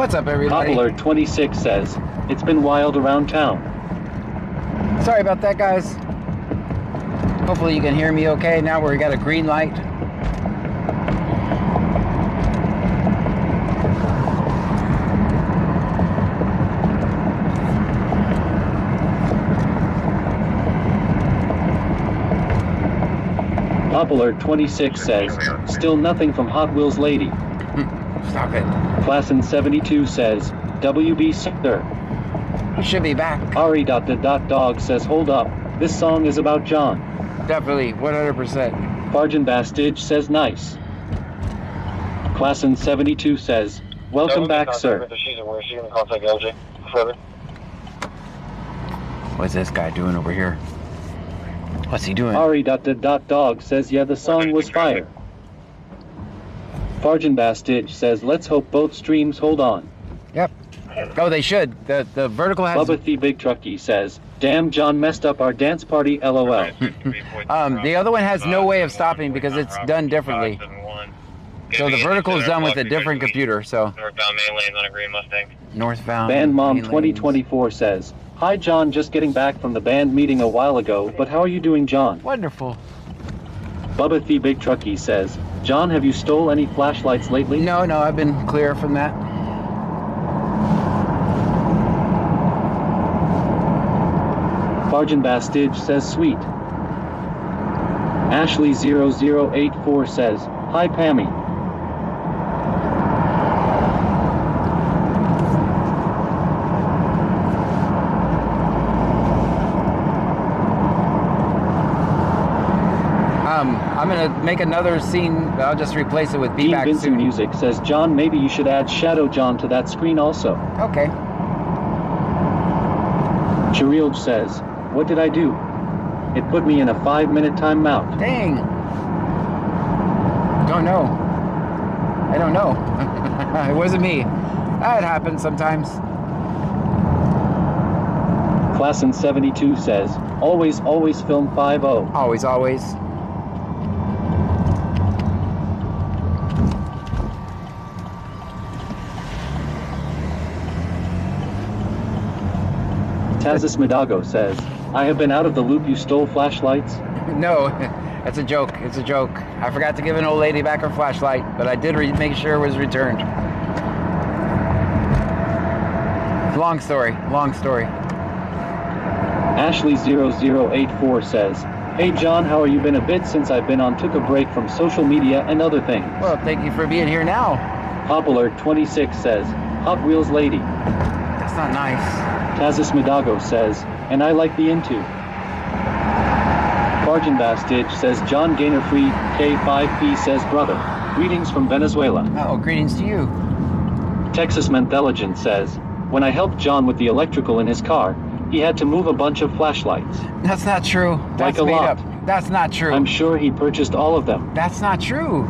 What's up, everybody? Poplar 26 says, it's been wild around town. Sorry about that, guys. Hopefully you can hear me okay now where we got a green light. Poplar 26 says, still nothing from Hot Wheels Lady. Stop it. Classin 72 says, WB sir. You should be back. Ari.the.dog says, hold up, this song is about John. Definitely, 100%. Farjan Bastidge says, nice. Classin 72 says, welcome back, sir. What's this guy doing over here? What's he doing? Ari.the.dog says, yeah, the song was fire. Farjan Bastidge says, let's hope both streams hold on. Yep. Oh, they should. The vertical has... Bubba the Big Trucky says, damn, John messed up our dance party, LOL. The other one has no way of stopping because it's done differently. So the vertical is done with a different computer, so... Northbound main lanes on a green Mustang. Northbound Band Mom main 2024 says, hi John, just getting back from the band meeting a while ago, but how are you doing, John? Wonderful. Bubba the Big Trucky says, John, have you stole any flashlights lately? No, I've been clear from that. Farjan Bastidge says, sweet. Ashley0084 says, hi Pammy. I'm gonna make another scene. I'll just replace it with Be Dean Back Vincent Soon. Music says, John, maybe you should add Shadow John to that screen also. Okay. Cherilge says, what did I do? It put me in a 5-minute timeout. Dang. Don't know. I don't know. It wasn't me. That happens sometimes. Classin 72 says, always film 5-0. Always. Tazis Midago says, I have been out of the loop, you stole flashlights? No, it's a joke. It's a joke. I forgot to give an old lady back her flashlight, but I did make sure it was returned. Long story. Ashley0084 says, hey John, how are you been a bit since I've been on, took a break from social media and other things. Well, thank you for being here now. Poplar 26 says, Hot Wheels Lady. That's not nice. Tazis Midago says, and I like the into. Farjan Bastidge says, John Gainer Free K5P says, brother, greetings from Venezuela. Oh, greetings to you. Texas Mentheligen says, when I helped John with the electrical in his car, he had to move a bunch of flashlights. That's not true. That's Like a made lot. up. That's not true. I'm sure he purchased all of them. That's not true.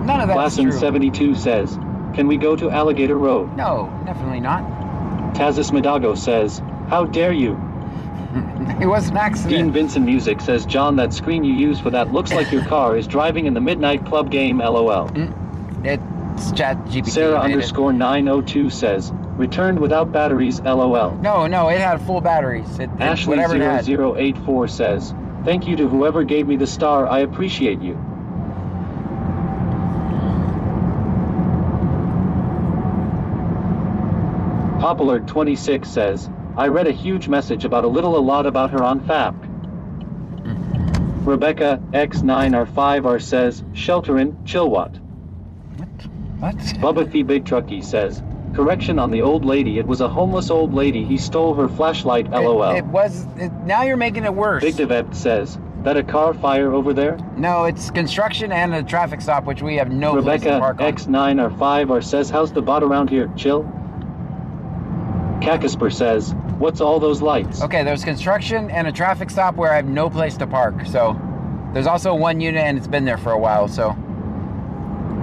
None of that's Classin true. 72 says, can we go to Alligator Road? No, definitely not. Tazis Midago says, how dare you? It was an accident. Dean Vincent Music says, John, that screen you use for that looks like your car is driving in the Midnight Club game, LOL. It's ChatGPT. Sarah underscore 902 says, returned without batteries, LOL. No, it had full batteries. Ashley whatever it had. 0084 says, thank you to whoever gave me the star, I appreciate you. Poplar 26 says, I read a huge message about a lot about her on FAP. Rebecca X9R5R says, shelterin', chillwat. What? Bubba the Big Trucky says, correction on the old lady, it was a homeless old lady, he stole her flashlight, LOL. Now you're making it worse. Big Devet says, that a car fire over there? No, it's construction and a traffic stop, which we have no place to Rebecca park on. X9R5R says, how's the bot around here, chill? Kakasper says, what's all those lights? Okay, there's construction and a traffic stop where I have no place to park. So there's also one unit and it's been there for a while. So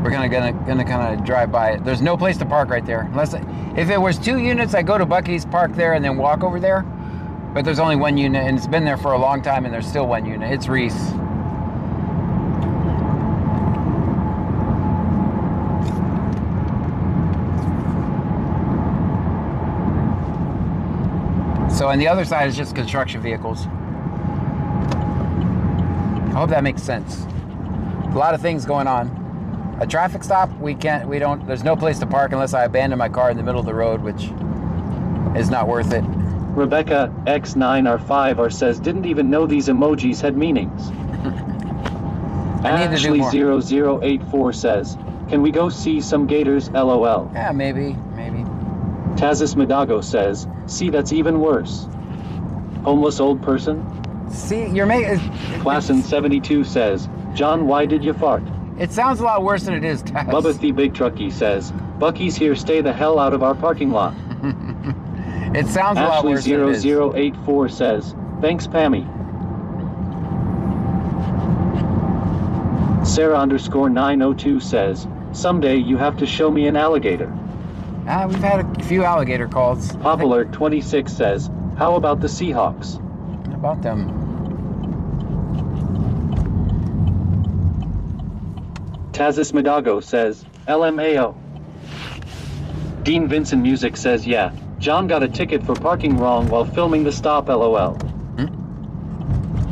we're gonna kind of drive by it. There's no place to park right there. Unless if it was 2 units, I go to Buc-ee's, park there, and then walk over there. But there's only 1 unit, and it's been there for a long time, and there's still 1 unit. It's Reese. So on the other side is just construction vehicles. I hope that makes sense. A lot of things going on. A traffic stop, there's no place to park unless I abandon my car in the middle of the road, which is not worth it. Rebecca X9R5R says, didn't even know these emojis had meanings. I need to do more. Ashley0084 says, can we go see some gators, LOL? Yeah, maybe. Tazis Midago says, see, that's even worse. Homeless old person? See, you're making... Classin72 says, John, why did you fart? It sounds a lot worse than it is, Taz. Bubba the Big Truckee says, Bucky's here, stay the hell out of our parking lot. It sounds a lot worse than it is. Ashley0084 says, thanks, Pammy. Sarah_902 says, someday you have to show me an alligator. We've had a few alligator calls. Popular26 says, how about the Seahawks? How about them? Tazis Midago says, LMAO. Dean Vincent Music says, yeah, John got a ticket for parking wrong while filming the stop, LOL.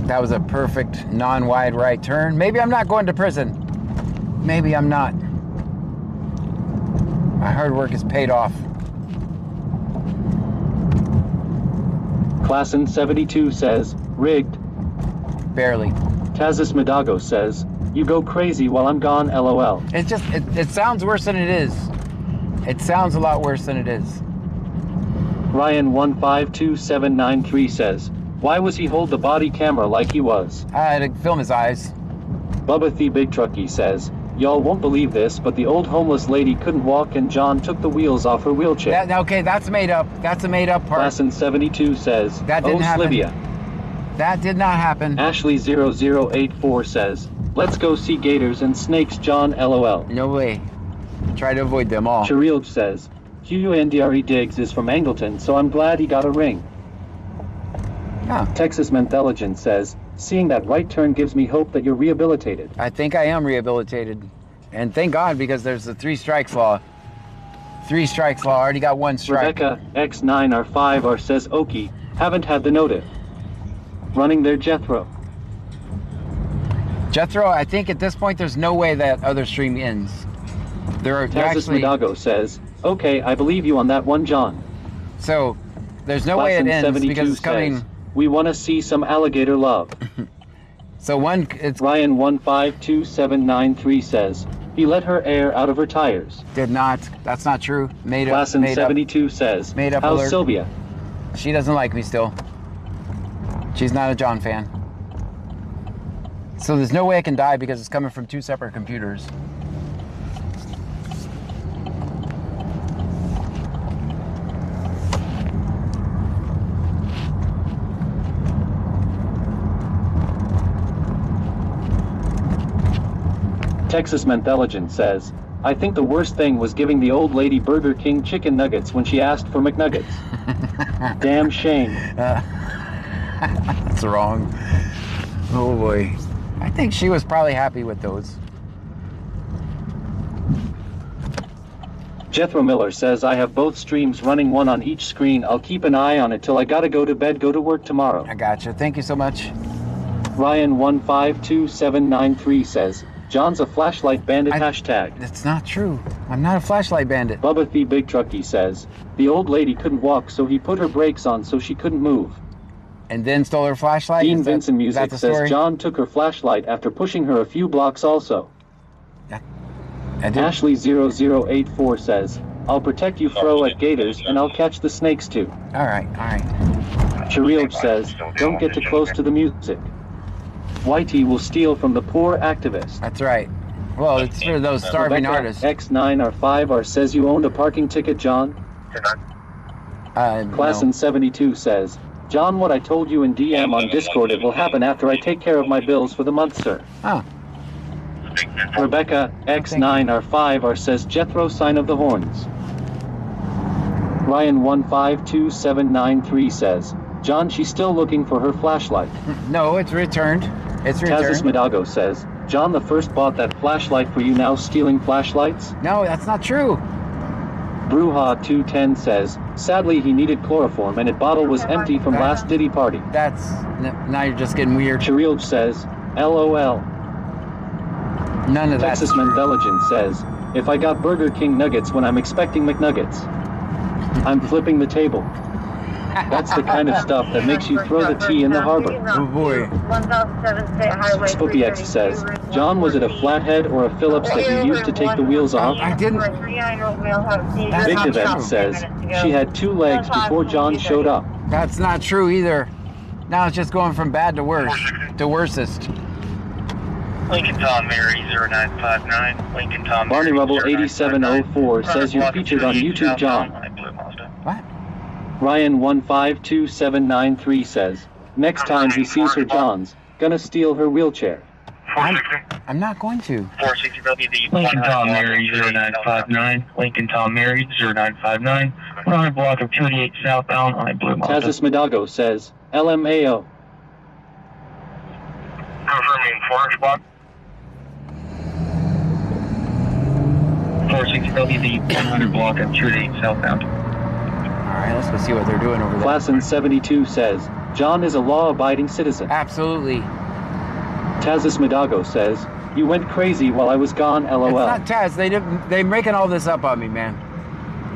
That was a perfect non-wide right turn. Maybe I'm not going to prison. Maybe I'm not. My hard work is paid off. Classin72 says, rigged. Barely. Tazis Midago says, you go crazy while I'm gone, LOL. It sounds worse than it is. It sounds a lot worse than it is. Ryan152793 says, why was he hold the body camera like he was? I had to film his eyes. Bubba the Big Truckee says, y'all won't believe this, but the old homeless lady couldn't walk and John took the wheels off her wheelchair. Okay, that's made up. That's a made up part. Classin72 says, that didn't happen. Slivia. That did not happen. Ashley0084 says, let's go see gators and snakes, John, LOL. No way. Try to avoid them all. Cherilge says, QNDRE Diggs is from Angleton, so I'm glad he got a ring. Huh. Texas Menthelogen says, seeing that right turn gives me hope that you're rehabilitated. I think I am rehabilitated. And thank God, because there's the 3 strikes law. 3 strikes law. I already got 1 strike. Rebecca X9R5R says, Okie, haven't had the notice. Running their Jethro. Jethro, I think at this point there's no way that other stream ends. Tazis Midago says, okay, I believe you on that one, John. So, there's no way it ends because it's coming... Says, we want to see some alligator love. So it's... Ryan152793 says, he let her air out of her tires. Did not. That's not true. Made up. Classin72 says, made up how's alert. Sylvia? She doesn't like me still. She's not a John fan. So there's no way I can die because it's coming from 2 separate computers. Texas Menthelogen says, I think the worst thing was giving the old lady Burger King chicken nuggets when she asked for McNuggets. Damn shame. That's wrong. Oh boy. I think she was probably happy with those. Jethro Miller says, I have both streams running, one on each screen. I'll keep an eye on it till I gotta go to bed, go to work tomorrow. I gotcha. Thank you so much. Ryan152793 says, John's a flashlight bandit hashtag. That's not true. I'm not a flashlight bandit. Bubba the Big Truckee says, the old lady couldn't walk, so he put her brakes on so she couldn't move. And then stole her flashlight? Dean Vincent Music says, John took her flashlight after pushing her a few blocks also. Ashley0084 says, I'll protect you, Fro, at Gators, and I'll catch the snakes too. Alright. Cherilge says, don't get too close to the music. Whitey will steal from the poor activist. That's right. Well, it's for those starving artists. X9R5R says you owned a parking ticket, John? Classin72 says, John, what I told you in DM on Discord, it will happen after I take care of my bills for the month, sir. Oh. Rebecca X9R5R says, Jethro, sign of the horns. Ryan152793 says, John, she's still looking for her flashlight. No, it's returned. It's returned. Tazis Midago says, John the first bought that flashlight for you, now stealing flashlights? No, that's not true. Bruja210 says, sadly he needed chloroform and his bottle was empty from last Diddy party. Now you're just getting weird. Cherilge says, LOL. None of that. Texas Mandeligen says, if I got Burger King nuggets when I'm expecting McNuggets, I'm flipping the table. That's the kind of stuff that makes you throw the tea in the harbor. Oh boy. 1007 State Highway. Spooky X says, John, was it a flathead or a Phillips that you used to take the wheels off? I didn't. That's Big not Event true. says, she had 2 legs before John showed up. That's not true either. Now it's just going from bad to worse. To worsest. Lincoln Tom Mary 0959. Lincoln Tom Barney Mary Rubble 0959. 8704 says you're featured on YouTube, John. What? Ryan 152793 says, next time he sees her John's, gonna steal her wheelchair. I'm not going to. 460 WD. Lincoln Tom Mary 0959. Lincoln Tom Mary 0959. We're on a block of 288 southbound on a Blue Mazda. Tazis Midago says, LMAO. Confirming Forest block. 460 WD 100 block of 288 southbound. Alright, let's go see what they're doing over there. Klassen 72 says, John is a law-abiding citizen. Absolutely. Tazis Midago says, you went crazy while I was gone, LOL. It's not Taz. They're making all this up on me, man.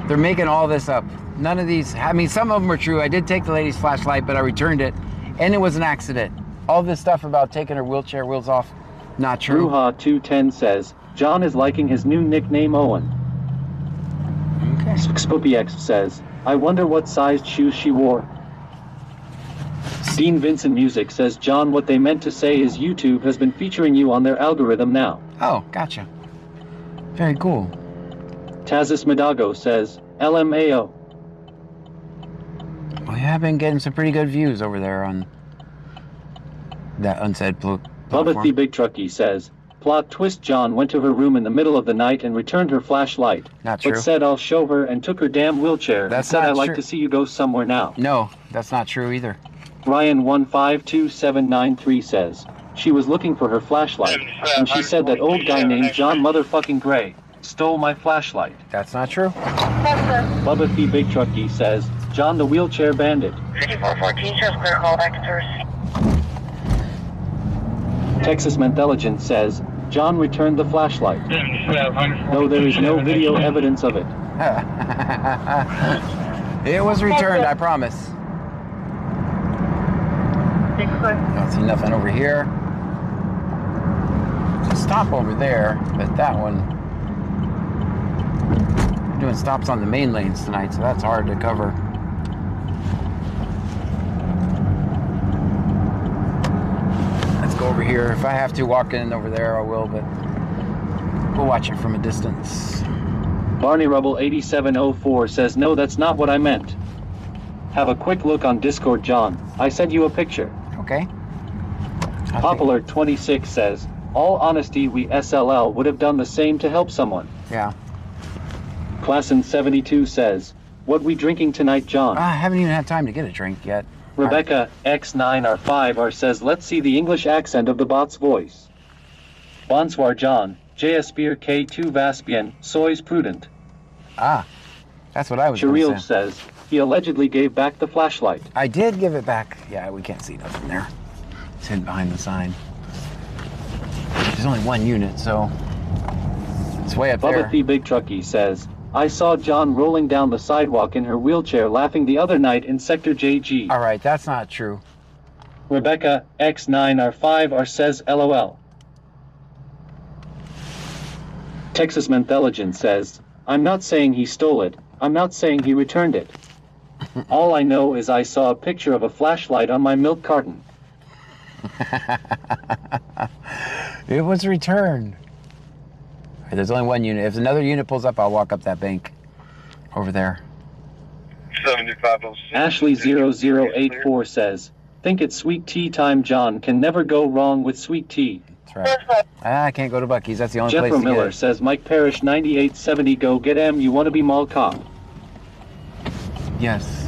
They're making all this up. None of these, I mean, some of them are true. I did take the lady's flashlight, but I returned it, and it was an accident. All this stuff about taking her wheelchair wheels off, not true. Bruja210 says, John is liking his new nickname Owen. Okay. Spoopy X says, I wonder what sized shoes she wore. Dean Vincent Music says, John, what they meant to say is YouTube has been featuring you on their algorithm now. Oh, gotcha. Very cool. Tazis Midago says, LMAO. We have been getting some pretty good views over there on that unsaid Bubba platform. the Big Truckee says, plot twist, John went to her room in the middle of the night and returned her flashlight. Not true. But said I'll show her and took her damn wheelchair. That's and said not I'd like true. to see you go somewhere now. No, that's not true either. Ryan 152793 says, she was looking for her flashlight, and she said that old guy named John motherfucking Gray stole my flashlight. That's not true. Bubba the Big Truckee says, John the wheelchair bandit. 5414 shows clear call back to source. Texas Mentheligen says, John returned the flashlight, though there is no video evidence of it. It was returned, I promise. Don't see nothing over here. There's a stop over there, but that one. We're doing stops on the main lanes tonight, so that's hard to cover. Let's go over here. If I have to walk in over there, I will, but we'll watch it from a distance. Barney Rubble 8704 says, no, that's not what I meant. Have a quick look on Discord, John. I sent you a picture. Okay. Popular 26 says, all honesty, we SLL would have done the same to help someone. Yeah. Klassen 72 says, what we drinking tonight, John? I haven't even had time to get a drink yet. Rebecca X9R5R says, let's see the English accent of the bot's voice. Bonsoir, John. JS Spear K2 Vaspian, sois prudent. Ah, that's what I was going Cheryl to say. says, he allegedly gave back the flashlight. I did give it back. Yeah, we can't see nothing there. It's hidden behind the sign. There's only one unit, so it's way up Bubba there. the Big Truckee says, I saw John rolling down the sidewalk in her wheelchair laughing the other night in Sector JG. All right, that's not true. Rebecca X9R5R says, LOL. Texas Mentheligen says, I'm not saying he stole it. I'm not saying he returned it. All I know is I saw a picture of a flashlight on my milk carton. It was returned. All right, there's only one unit. If another unit pulls up, I'll walk up that bank over there. 7506. Ashley0084 says, think it's sweet tea time, John. Can never go wrong with sweet tea. That's right. I can't go to Buc-ee's. That's the only place Jeffro to get Miller it. says, Mike Parrish 9870, go get M, you want to be mall cop. Yes.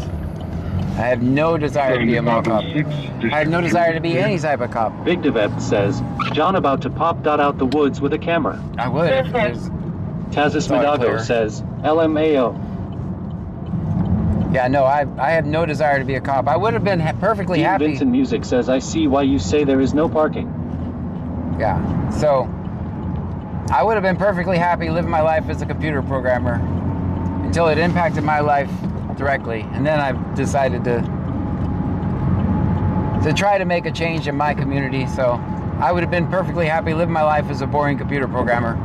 I have no desire to be a mall cop. I have no desire to be any type of cop. Big Devet says, John about to pop dot out the woods with a camera. I would if it was. Tazis Sorry, Midago Claire. says, LMAO. Yeah, no, I have no desire to be a cop. I would have been perfectly Dean happy. Vincent Music says, I see why you say there is no parking. Yeah, so I would have been perfectly happy living my life as a computer programmer until it impacted my life directly, and then I've decided to try to make a change in my community. So I would have been perfectly happy living my life as a boring computer programmer.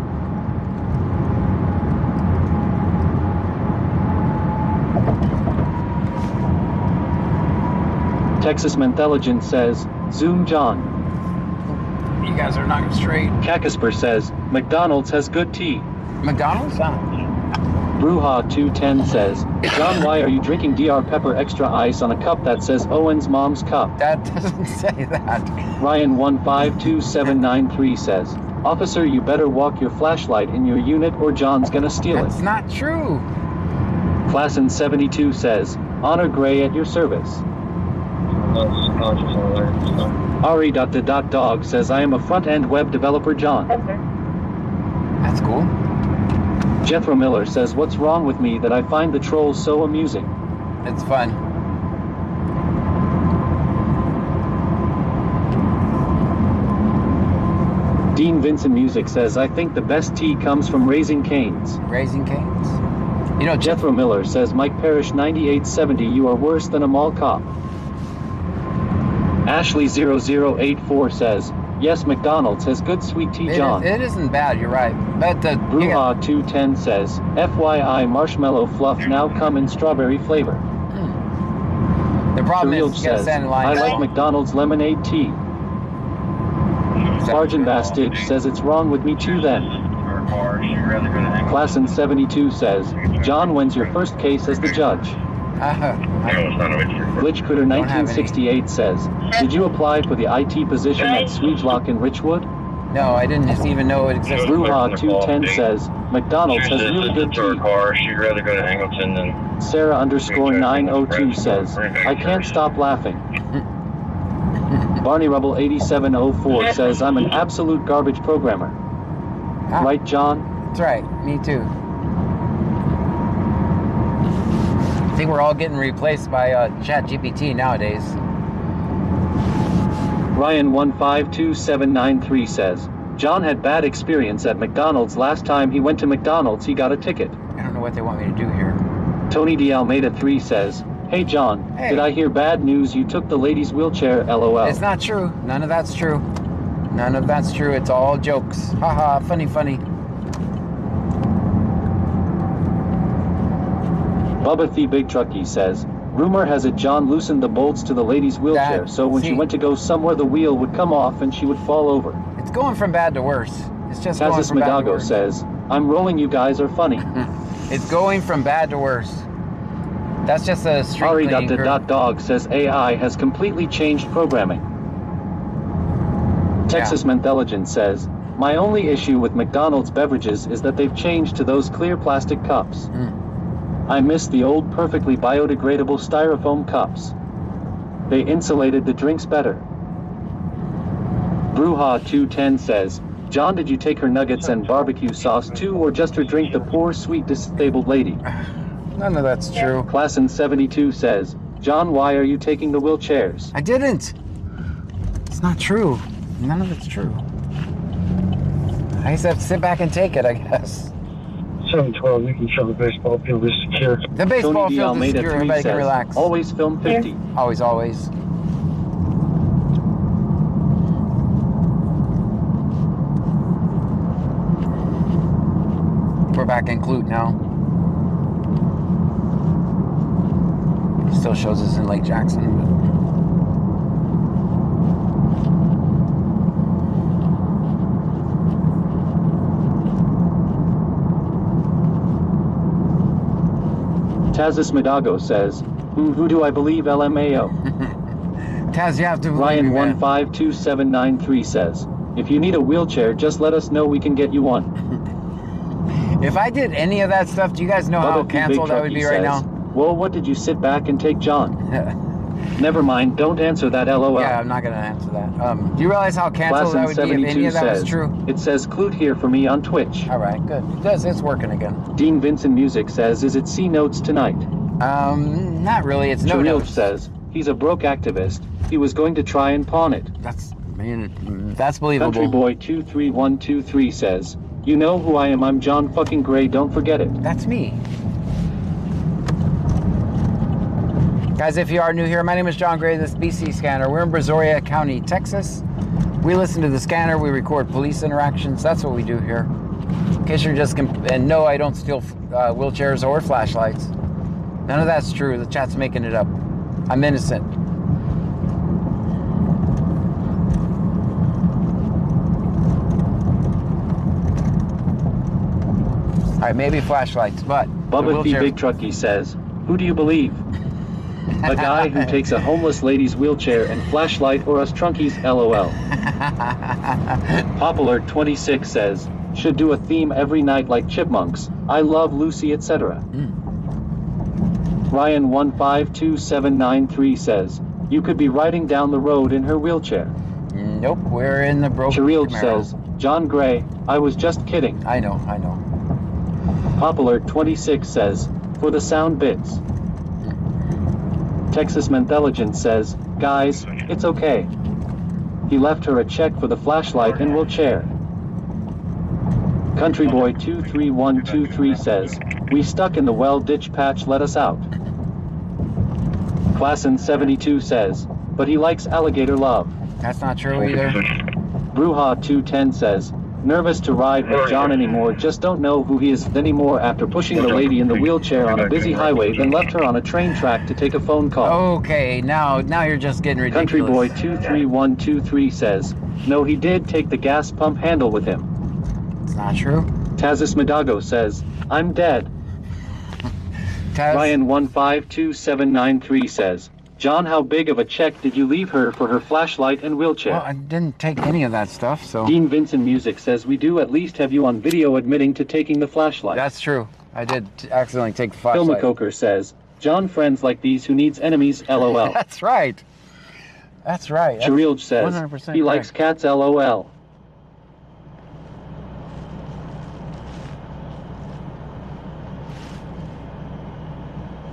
Texas Menthelogen says, Zoom John. You guys are not straight. Kakasper says, McDonald's has good tea. McDonald's? Bruja 210 says, John, why are you drinking DR Pepper Extra Ice on a cup that says Owen's mom's cup? That doesn't say that. Ryan 152793 says, Officer, you better walk your flashlight in your unit or John's gonna steal That's it. not true. Classin 72 says, Honor Gray at your service. Ari.dog says, I am a front-end web developer, John. Yes, sir. That's cool. Jethro Miller says, what's wrong with me that I find the trolls so amusing? It's fun. Dean Vincent Music says, I think the best tea comes from Raising Cane's. Raising Cane's. You know, Jethro Miller says, Mike Parrish 9870, you are worse than a mall cop. Ashley0084 says, yes, McDonald's has good sweet tea, John. It isn't bad, you're right. But Bruja 210 says, FYI, marshmallow fluff now come in strawberry flavor. the problem Surreal is you gotta says, stand in line. I like McDonald's lemonade tea. Sergeant Bastidge says, it's wrong with me too then. Classin 72 says, John, when's your first case as the judge? Glitch Critter 1968 says, did you apply for the IT position at Sweegelock in Richwood? No, I didn't just even know it existed. Bruja 210 says, McDonald's has really good tea. She'd rather go to Angleton than... Sarah_902 says, I can't stop laughing. Barney Rubble 8704 says, I'm an absolute garbage programmer. Right, John? That's right, me too. I think we're all getting replaced by ChatGPT nowadays. Ryan 152793 says, John had bad experience at McDonald's last time he went to McDonald's, he got a ticket. I don't know what they want me to do here. Tony D. Almeida 3 says, hey John, Hey. did I hear bad news you took the lady's wheelchair, LOL. It's not true. None of that's true. None of that's true. It's all jokes. Haha, funny, funny. Bubba the Big Truckee says, rumor has it John loosened the bolts to the lady's wheelchair, so when she went to go somewhere the wheel would come off and she would fall over. It's going from bad to worse. It's just going Tazis from bad to Magago worse. says, I'm rolling, you guys are funny. It's going from bad to worse. That's just a street cleaning crew. Ari.dog says AI has completely changed programming. Texas Menthelogen says, my only issue with McDonald's beverages is that they've changed to those clear plastic cups. I miss the old perfectly biodegradable styrofoam cups. They insulated the drinks better. Bruja 210 says, John, did you take her nuggets and barbecue sauce too, or just her drink, the poor sweet disabled lady? None of that's true. Classin 72 says, John, why are you taking the wheelchairs? I didn't. It's not true. None of it's true. I just have to sit back and take it, I guess. 712, you can show the baseball field is secure. The baseball Tony D. field is Almeida secure. 3 Everybody says, can relax. always film 50. Always, always. We're back in Clute now. It still shows us in Lake Jackson. Tazis Midago says, who do I believe, LMAO? Taz, you have to believe Ryan me, man. 152793 says, if you need a wheelchair, just let us know, we can get you one. If I did any of that stuff, do you guys know how Bubba P. Big canceled I would Truckee be right says, now? well, what did you sit back and take, John? Never mind, don't answer that, LOL. Yeah, I'm not going to answer that. Do you realize how canceled I would be if any 72 of that was says, true? it says Clute here for me on Twitch. All right, good. It's working again. Dean Vincent Music says, is it C Notes tonight? Not really. It's no Cherilge notes. says, he's a broke activist. He was going to try and pawn it. That's believable. Country Boy 23123 says, you know who I am, I'm John fucking Gray, don't forget it. That's me. Guys, if you are new here, my name is John Gray. This is BC Scanner. We're in Brazoria County, Texas. We listen to the scanner. We record police interactions. That's what we do here. In case you're just... And no, I don't steal wheelchairs or flashlights. None of that's true. The chat's making it up. I'm innocent. All right, maybe flashlights, but... Bubba the Big Trucky says, who do you believe? A guy who takes a homeless lady's wheelchair and flashlight, or us trunkies, LOL. Popular 26 says, should do a theme every night like Chipmunks, I Love Lucy, etc. Ryan 152793 says, you could be riding down the road in her wheelchair. Nope, we're in the broken Cherilge Camaro. says, John Gray, I was just kidding. I know. Popular 26 says, for the sound bits. Texas Menthelogen says, guys, it's okay. He left her a check for the flashlight and wheelchair. Country Boy 23123 says, we stuck in the well ditch patch, let us out. Classin 72 says, but he likes alligator love. That's not true either. Bruja 210 says, nervous to ride with John anymore, just don't know who he is anymore after pushing the lady in the wheelchair on a busy highway, then left her on a train track to take a phone call. Okay, now you're just getting ridiculous. Country Boy 23123 says, no, he did take the gas pump handle with him. It's not true. Tazis Madago says, I'm dead. Taz, Ryan 152793 says, John, how big of a check did you leave her for her flashlight and wheelchair? well, I didn't take any of that stuff, so... Dean Vincent Music says, we do at least have you on video admitting to taking the flashlight. That's true. I did accidentally take the flashlight. Phil McCoker says, John, friends like these who needs enemies, LOL. That's right. That's right. That's Cherilge says, 100% he likes cats, LOL.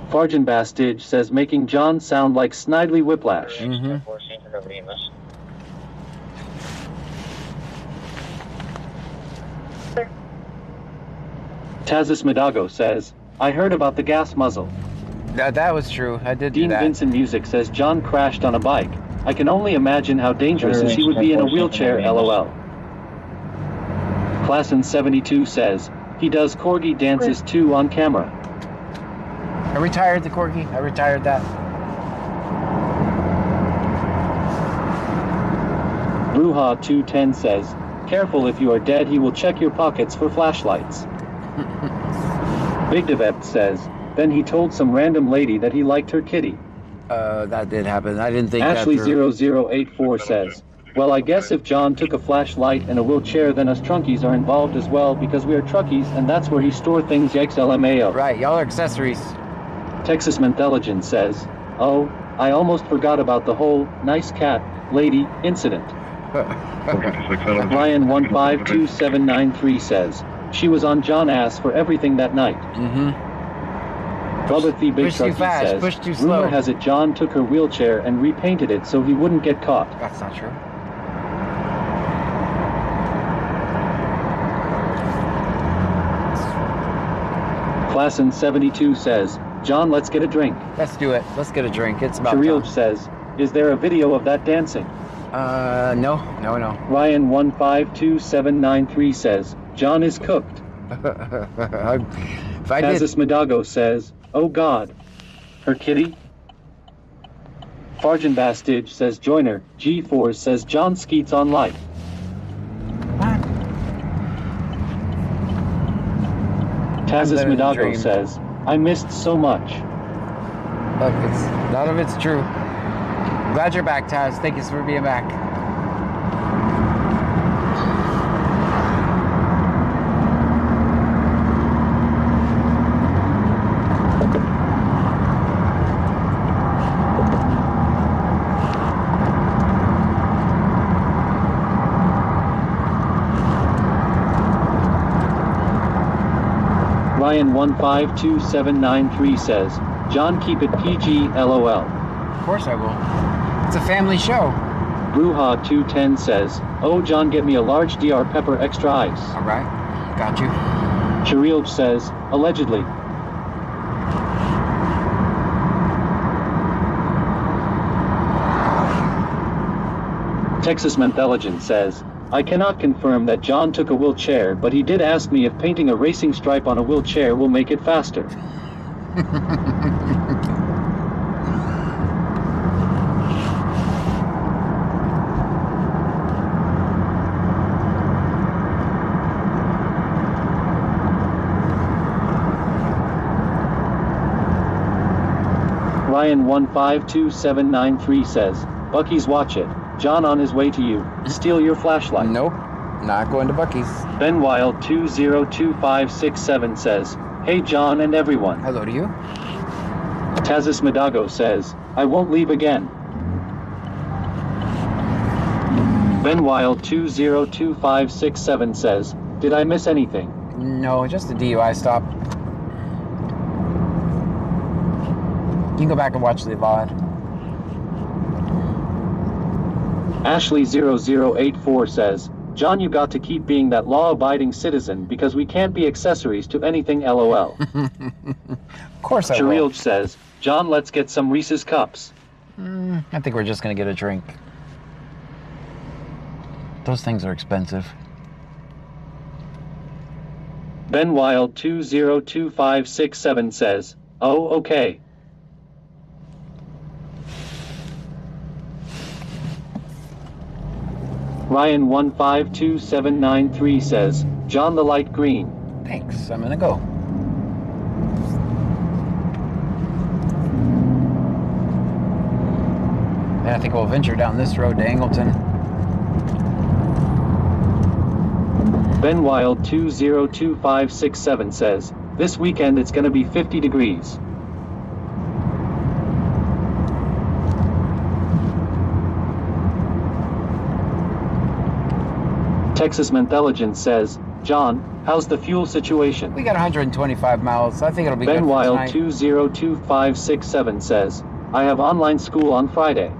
Farjan Bastidge says, making John sound like Snidely Whiplash. Mm-hmm. Tazis Madago says, I heard about the gas muzzle. That was true. I did do Dean that. Vincent Music says, John crashed on a bike. I can only imagine how dangerous he would be in a wheelchair, LOL. Classin 72 says, he does corgi dances too on camera. I retired the corgi. I retired that. Bruja 210 says, careful, if you are dead he will check your pockets for flashlights. Big Devet says, then he told some random lady that he liked her kitty. That did happen. I didn't think Ashley that through. 0084 says, well, I guess if John took a flashlight and a wheelchair, then us trunkies are involved as well, because we are truckies and that's where he store things, yikes LMAO. Right, y'all are accessories. Texas Menthelogen says, oh, I almost forgot about the whole nice cat lady incident. Ryan 152793 says, she was on John ass for everything that night. Mm-hmm. Bubba the Big Push too Trucky fast, says, push too slow. rumor has it John took her wheelchair and repainted it so he wouldn't get caught. That's not true. Classin 72 says, John, let's get a drink. Let's do it. Let's get a drink. It's about Cherilge time. says, is there a video of that dancing? No. Ryan 152793 says, John is cooked. If I did, Tazis Madago says, oh God. Her kitty? Farjan Bastidge says, joiner. G4 says, John skeets on life. what? Tazis living the Madago dream. says, I missed so much. Look, none of it's true. Glad you're back, Taz. Thank you for being back. Ryan 152793 says, John, keep it PG, LOL. Of course I will. It's a family show. Bruja210 says, oh John, get me a large DR pepper extra ice. All right, got you. Sharilj says, allegedly. Texas Menthologen says, I cannot confirm that John took a wheelchair, but he did ask me if painting a racing stripe on a wheelchair will make it faster. Ryan152793 says, Bucky's watch it. John on his way to you. Steal your flashlight. Nope, not going to Bucky's. Ben Wild 202567 says, hey John and everyone. Hello to you. Tazis Madago says, I won't leave again. Ben Wild 202567 says, did I miss anything? No, just a DUI stop. You can go back and watch the VOD. Ashley0084 says, John, you got to keep being that law-abiding citizen because we can't be accessories to anything, LOL. Of course I will. Sharilj says, John, let's get some Reese's Cups. I think we're just going to get a drink. Those things are expensive. Ben Wild 202567 says, oh, okay. Ryan152793 says, John the light green. Thanks, I'm gonna go. And I think we'll venture down this road to Angleton. Ben Wild 202567 says, this weekend it's gonna be 50 degrees. Texas Menthologen says, John, how's the fuel situation? We got 125 miles, so I think it'll be good Ben for Wild tonight. 202567 says, I have online school on Friday.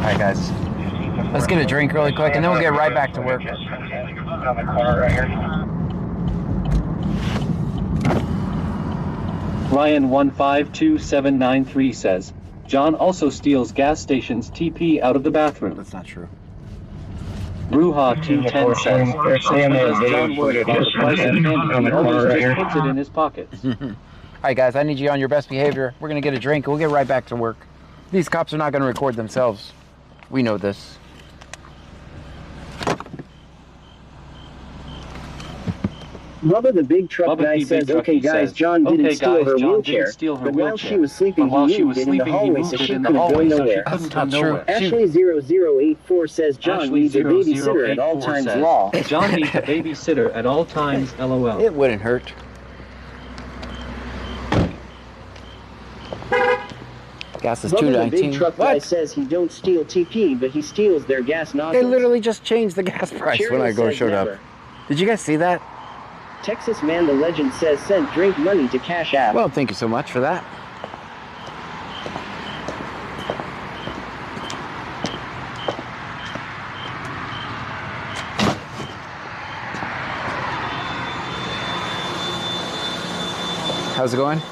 Alright guys, let's get a drink really quick and then we'll get right back to work. Ryan152793 says, John also steals gas stations TP out of the bathroom. That's not true. Bruja210 says, John Wood about the price of candy, he always just puts it in his pocket. Alright guys, I need you on your best behavior. We're gonna get a drink and we'll get right back to work. These cops are not gonna record themselves. We know this. Bubba the big truck guy says, okay guys, John didn't steal her wheelchair, but while she was sleeping, he moved it in the hallway so she couldn't go nowhere. That's not true. Ashley0084 says, John needs a babysitter at all times, law. John needs a babysitter at all times, LOL. It wouldn't hurt. Gas is Bubba the $2.19. big truck guy What? says he don't steal TP, but he steals their gas nozzles. They literally just changed the gas price when I Cheerio says showed never. up. Did you guys see that? Texas Man the Legend says sent drink money to Cash App. Well, thank you so much for that. How's it going?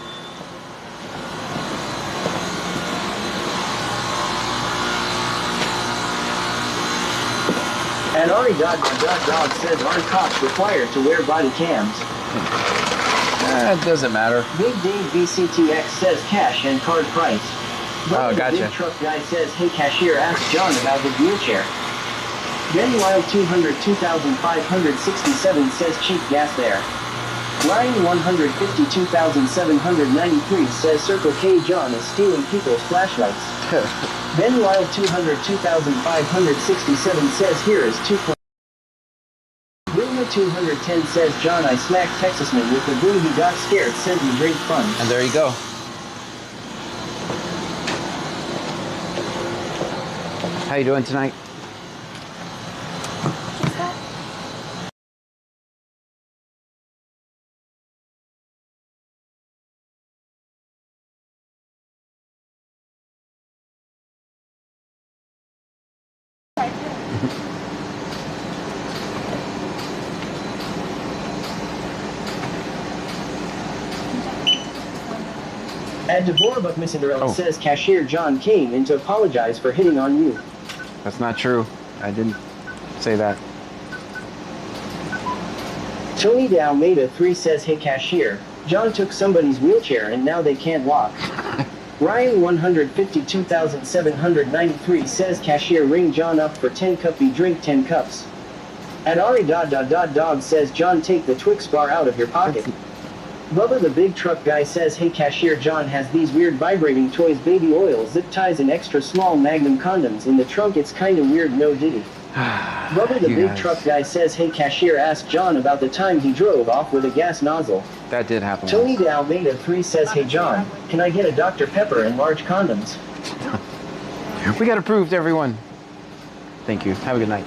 And Ari.dog says aren't cops required to wear body cams? It doesn't matter. Big Dave VCTX says cash and card price. Oh, The gotcha. big truck guy says, hey cashier, ask John about his wheelchair. Ben Wild 200,567 says cheap gas there. Ryan 152,793 says Circle K John is stealing people's flashlights. Ben Wild 202,567 says here is 2. Rover 210 says, John, I smacked Texasman with the broom. He got scared, sent me great fun. And there you go. How you doing tonight? At Deborah Buckmissinderella says cashier John came in to apologize for hitting on you. That's not true. I didn't say that. Tony Dalmeda 3 says, hey cashier, John took somebody's wheelchair and now they can't walk. Ryan 152,793 says cashier ring John up for 10 cuppy drink 10 cups. At Ari dog says John take the Twix bar out of your pocket. Bubba the big truck guy says, hey cashier, John has these weird vibrating toys, baby oil, zip ties and extra small magnum condoms in the trunk. It's kinda weird, no diddy. Bubba the big truck guy says, hey cashier, ask John about the time he drove off with a gas nozzle. That did happen. Tony Dalmeda 3 says, hey John, can I get a Dr. Pepper and large condoms? We got approved, everyone. Thank you. Have a good night.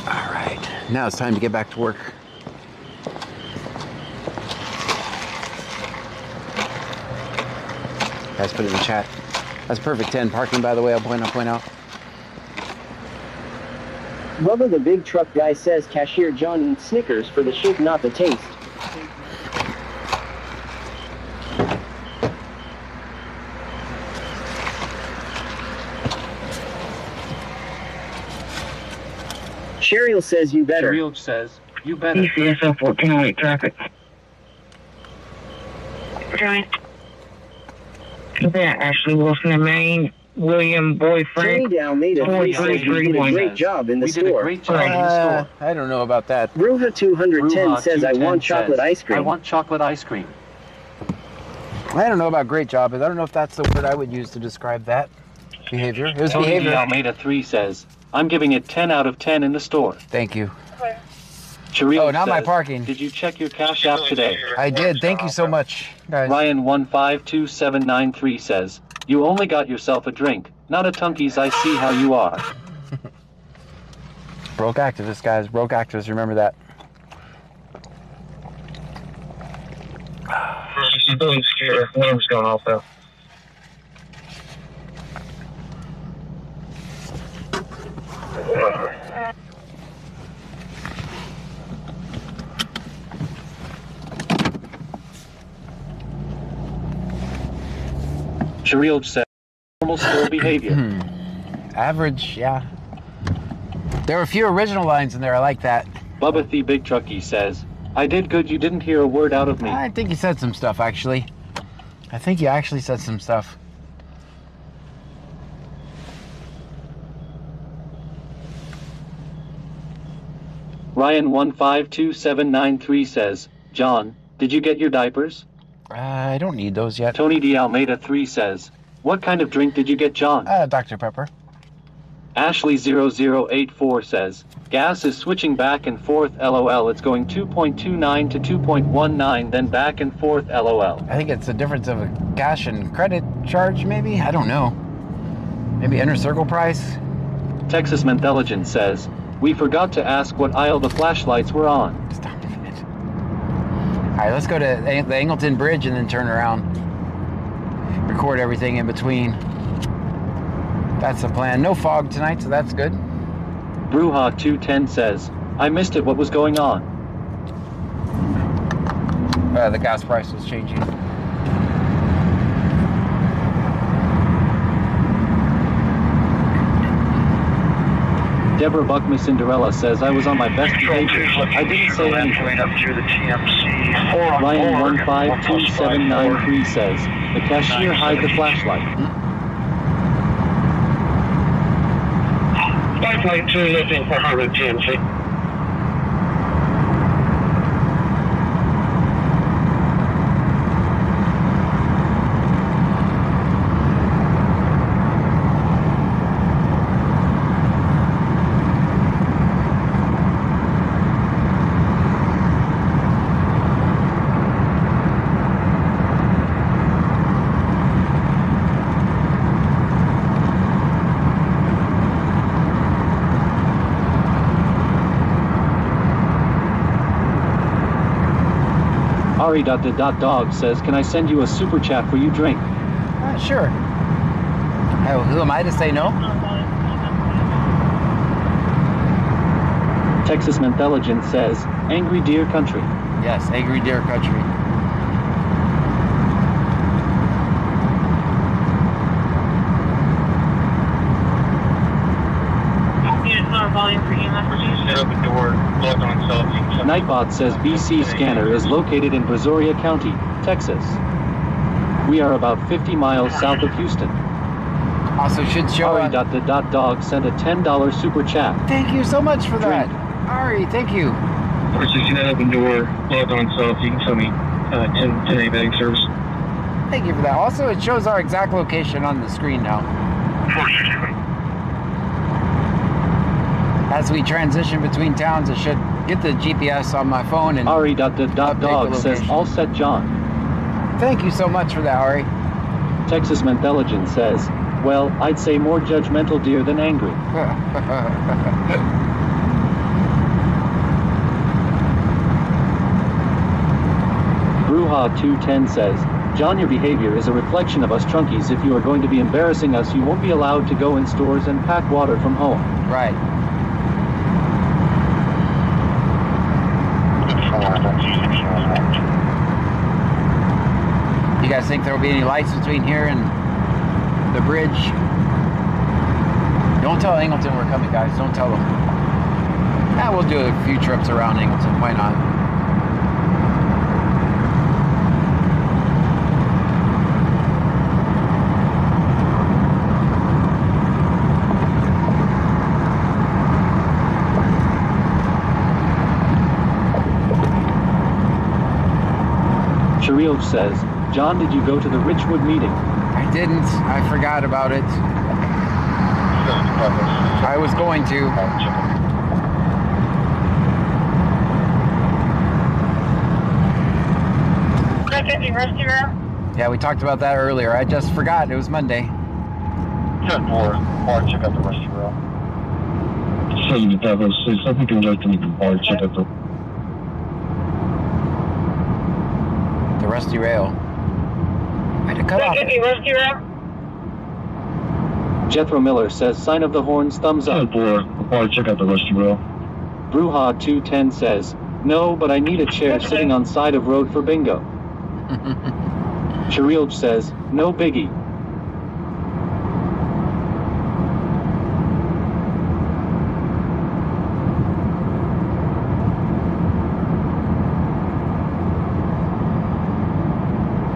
All right, now it's time to get back to work. Guys, put it in the chat. That's perfect 10 parking, by the way. I'll point out. Bubba the big truck guy says cashier John eats Snickers for the shape, not the taste. Cheryl says you better. Cheryl says you better. DCSF 1408 traffic. Join. Yeah, Ashley Wilson and Maine, William Boyfriend. Tony Dalmeda 3 says you did a great job in the store. We did a great job in the store. I don't know about that. Bruja 210 says I want chocolate ice cream. I want chocolate ice cream. I don't know about great job. I don't know if that's the word I would use to describe that behavior. It was Tony behavior. Almeida 3 says, I'm giving it 10 out of 10 in the store. Thank you. Cheryl Oh, not says, my parking. Did you check your Cash App today? I did. Thank you so much, guys. Ryan 152793 says, you only got yourself a drink, not a Tunkies. I see how you are. Broke activists, guys. Broke activists. Remember that. She's doing secure. Whatever's going off though. Cheryl said, normal store behavior. Average, yeah. There were a few original lines in there. I like that. Bubba the Big Trucky says, I did good. You didn't hear a word out of me. I think you said some stuff, actually. I think you actually said some stuff. Ryan 152793 says, John, did you get your diapers? I don't need those yet. Tony D. Almeida 3 says, what kind of drink did you get, John? Dr. Pepper. Ashley 0084 says, gas is switching back and forth, LOL. It's going 2.29 to 2.19, then back and forth, LOL. I think it's a difference of a cash and credit charge, maybe? I don't know. Maybe inner circle price? Texas Mentheligent says, we forgot to ask what aisle the flashlights were on. Stop a minute. All right, let's go to the Angleton Bridge and then turn around. Record everything in between. That's the plan. No fog tonight, so that's good. Bruja 210 says, I missed it. What was going on? The gas price was changing. Deborah Buckman-Cinderella says, I was on my best behavior. I didn't say anything. Up through the TMC. Ryan 152793 says, the cashier hide the flashlight. Flashlight 2 lifting for Harvard TMC. Ari.dog says, can I send you a super chat for you drink? Sure. Oh, who am I to say no? Texas Menthelogen says, Angry Deer Country. Yes, Angry Deer Country. Open door, logged on selfie. Nightbot says BC Scanner is located in Brazoria County, Texas. We are about 50 miles south of Houston. Also should show up. Ari.dog sent a $10 super chat. Thank you so much for that. Drink. Ari, thank you. 469 open door, logged on self. You can show me 10A betting service. Thank you for that. Also, it shows our exact location on the screen now. 461. As we transition between towns, it should get the GPS on my phone and Ari.dog says, location. all set John. Thank you so much for that, Ari. Texas Menthelogen says, well, I'd say more judgmental deer than angry. Bruja210 says, John, your behavior is a reflection of us trunkies. If you are going to be embarrassing us, you won't be allowed to go in stores and pack water from home. Right. You guys think there will be any lights between here and the bridge? Don't tell Angleton we're coming, guys. Don't tell them. Yeah, we'll do a few trips around Angleton. Why not? Shariel says, John, did you go to the Richwood meeting? I didn't. I forgot about it. I was going to. 50 Rusty Road. Yeah, we talked about that earlier. I just forgot. It was Monday. 10-4, bar, check out the Rusty Rail. 7506, I think you're looking at the bar, check out the... The Rusty Rail. I had to cut off. 50 Rusty Road. Jethro Miller says, sign of the horns, thumbs up. 10-4, bar, check out the Rusty Rail. Bruja210 says, no, but I need a chair sitting on side of road for bingo. Shariel says, no biggie.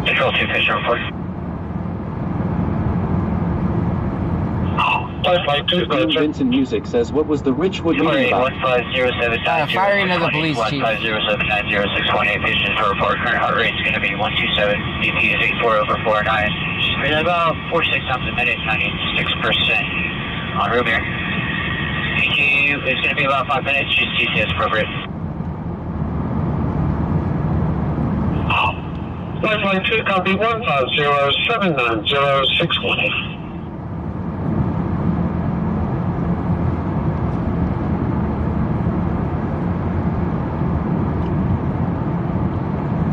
Control 2, Fisher, report. Vincent Music says, what was the Richwood meeting about? 150790. Firing of the police chief. 150790, vision for report. Current heart rate is going to be 127. BP is 84/49. It's about 46 times a minute, 96% on room here. EQ is going to be about 5 minutes. Just TC as appropriate. 592, copy 150-790-618.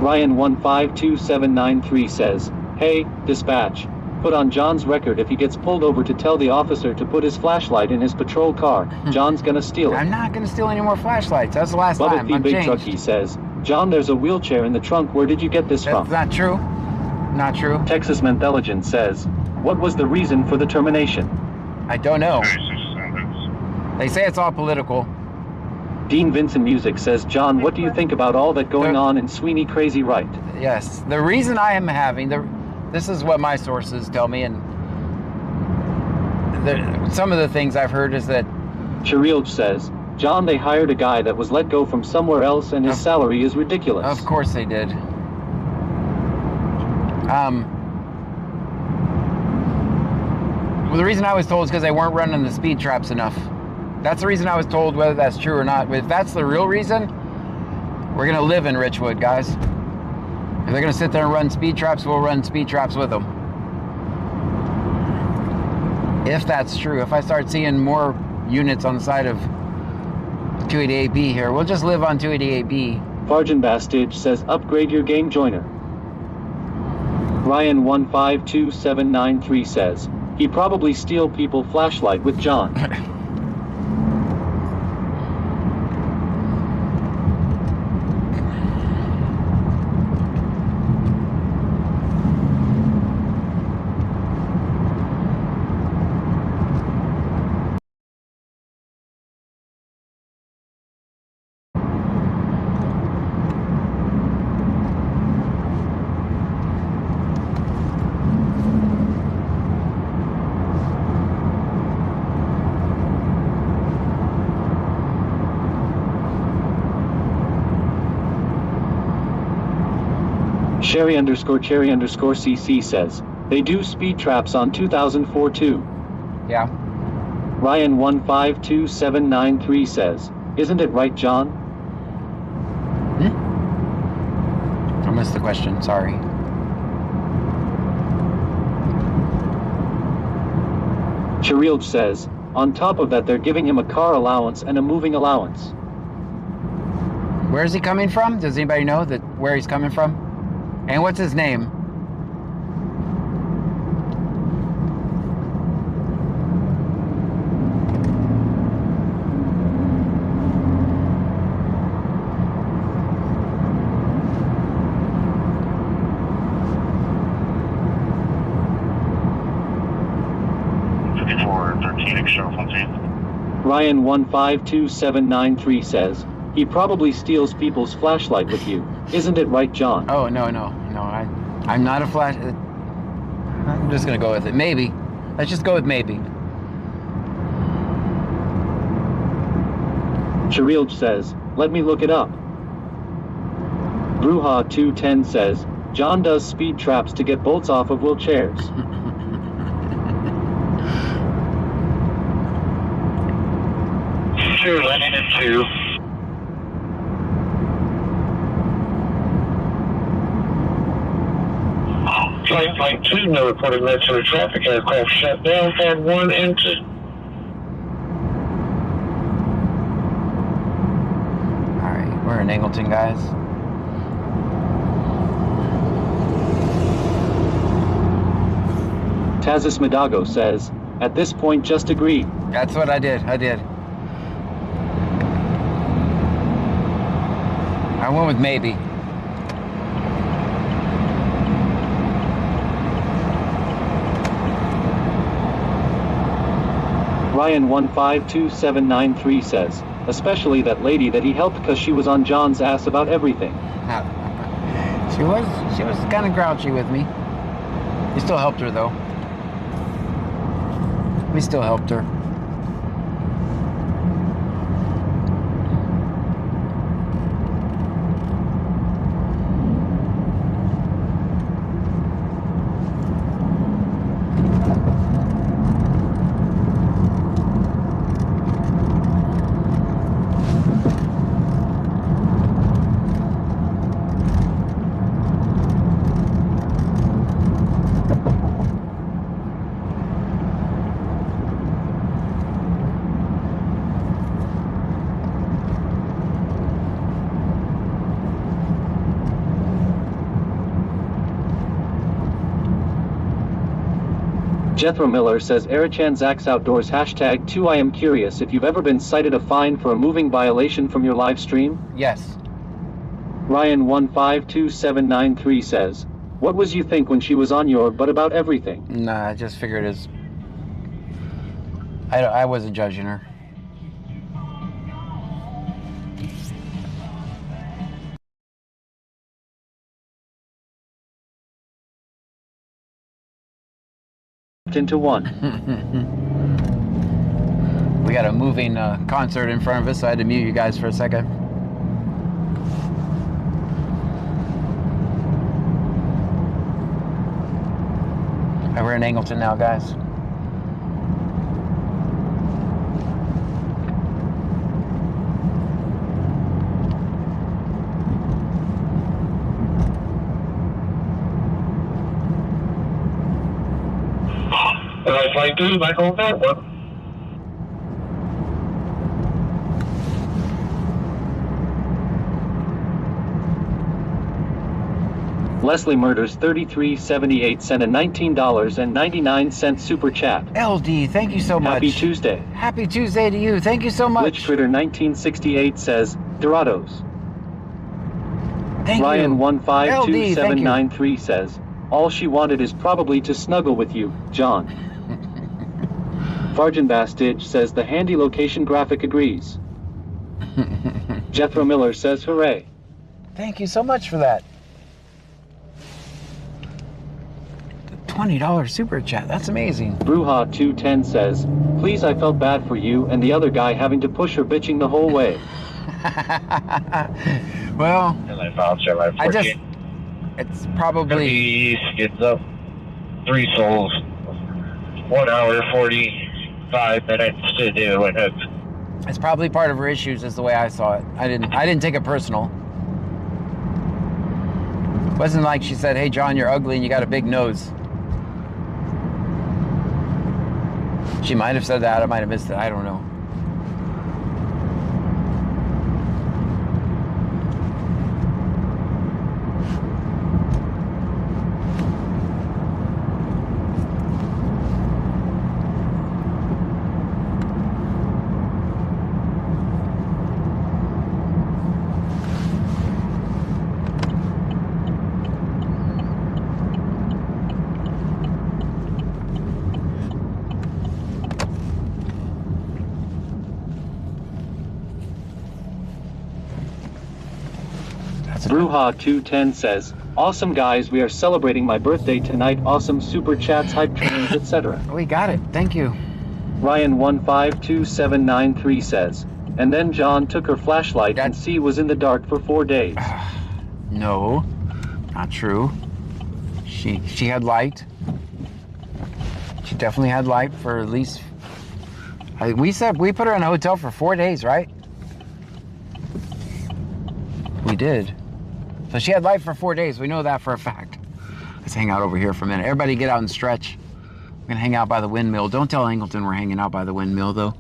Ryan152793 says, hey, dispatch. Put on John's record if he gets pulled over to tell the officer to put his flashlight in his patrol car. John's gonna steal it. I'm not going to steal any more flashlights. That's the last Bubba time. P. I'm Big changed. Trucky says, John, there's a wheelchair in the trunk. Where did you get this That's from? not true. Not true. Texas Menthelogen says, what was the reason for the termination? I don't know. They say it's all political. Dean Vincent Music says, John, what do you think about all that going on in Sweeney Crazy Right? Yes. The reason I am having this is what my sources tell me, and some of the things I've heard is that Shariel says, John, they hired a guy that was let go from somewhere else and his salary is ridiculous. of course they did. Well, the reason I was told is because they weren't running the speed traps enough. That's the reason I was told. Whether that's true or not, if that's the real reason, we're gonna live in Richwood, guys. If they're gonna sit there and run speed traps, we'll run speed traps with them. If that's true, if I start seeing more units on the side of 288B here, we'll just live on 288B. Farjan Bastage says upgrade your game joiner. Ryan152793 says, he probably steal people flashlight with John. Cherry_CC says, they do speed traps on 2004 too. Yeah. Ryan152793 says, isn't it right, John? I missed the question, sorry. Cherilj says, on top of that they're giving him a car allowance and a moving allowance. Where is he coming from? Does anybody know where he's coming from? And what's his name? Ryan152793 says, he probably steals people's flashlight with you. Isn't it right, John? Oh, no, I'm not a flash. I'm just gonna go with it. Maybe. Let's just go with maybe. Cherilj says, let me look it up. Bruja210 says, John does speed traps to get bolts off of wheelchairs. Sure, Lennon and 2. Flight 2, no reported metro traffic, aircraft shut down, pad 1 and 2. Alright, we're in Angleton, guys. Tazis Madago says, at this point just agree. That's what I did. I went with maybe. Ryan152793 says, especially that lady that he helped because she was on John's ass about everything. She was kind of grouchy with me. We still helped her though. We still helped her. Jethro Miller says Erichan Zach's Outdoors hashtag 2 I am curious if you've ever been cited a fine for a moving violation from your live stream? Yes. Ryan152793 says, what was you think when she was on your but about everything? Nah, I just figured as I wasn't judging her. Into one. We got a moving concert in front of us, so I had to mute you guys for a second. And we're in Angleton now, guys. Flight 2, back on that one. Leslie Murders 3378 sent a $19.99 super chat. LD, thank you so much. Happy Tuesday. Happy Tuesday to you. Thank you so much. Glitch Critter 1968 says, Dorados. Thank Ryan you. 152793 says, all she wanted is probably to snuggle with you, John. Farjan Bastich says the handy location graphic agrees. Jethro Miller says hooray. Thank you so much for that. $20 super chat. That's amazing. Bruja 210 says, please, I felt bad for you and the other guy having to push her bitching the whole way. Well, I just, 14. it's probably, East gets up 3 souls. 1 hour 45 minutes to do it. it's probably part of her issues is the way I saw it. I didn't take it personal. It wasn't like she said, hey John, you're ugly and you got a big nose. She might have said that. I might have missed it. I don't know. Bruja 210 says, awesome guys, we are celebrating my birthday tonight. Awesome super chats, hype trains, etc. We got it. Thank you. Ryan 152793 says, and then John took her flashlight and C was in the dark for 4 days. No, not true. She had light. She definitely had light for at least. We said we put her in a hotel for 4 days, right? We did. So she had light for 4 days. We know that for a fact. Let's hang out over here for a minute. Everybody get out and stretch. We're gonna hang out by the windmill. Don't tell Angleton we're hanging out by the windmill though.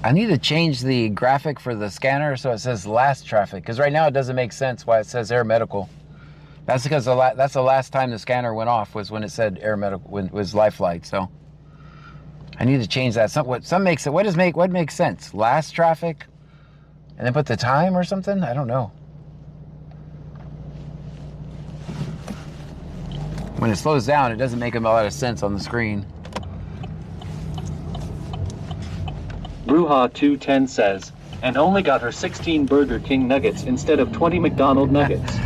I need to change the graphic for the scanner so it says last traffic, because right now it doesn't make sense why it says air medical. That's because that's the last time the scanner went off was when it said air medical, when it was life flight. So I need to change that. What makes sense? Last traffic, and then put the time or something? I don't know. When it slows down, it doesn't make a lot of sense on the screen. Bruja 210 says, and only got her 16 Burger King nuggets instead of 20 McDonald's nuggets.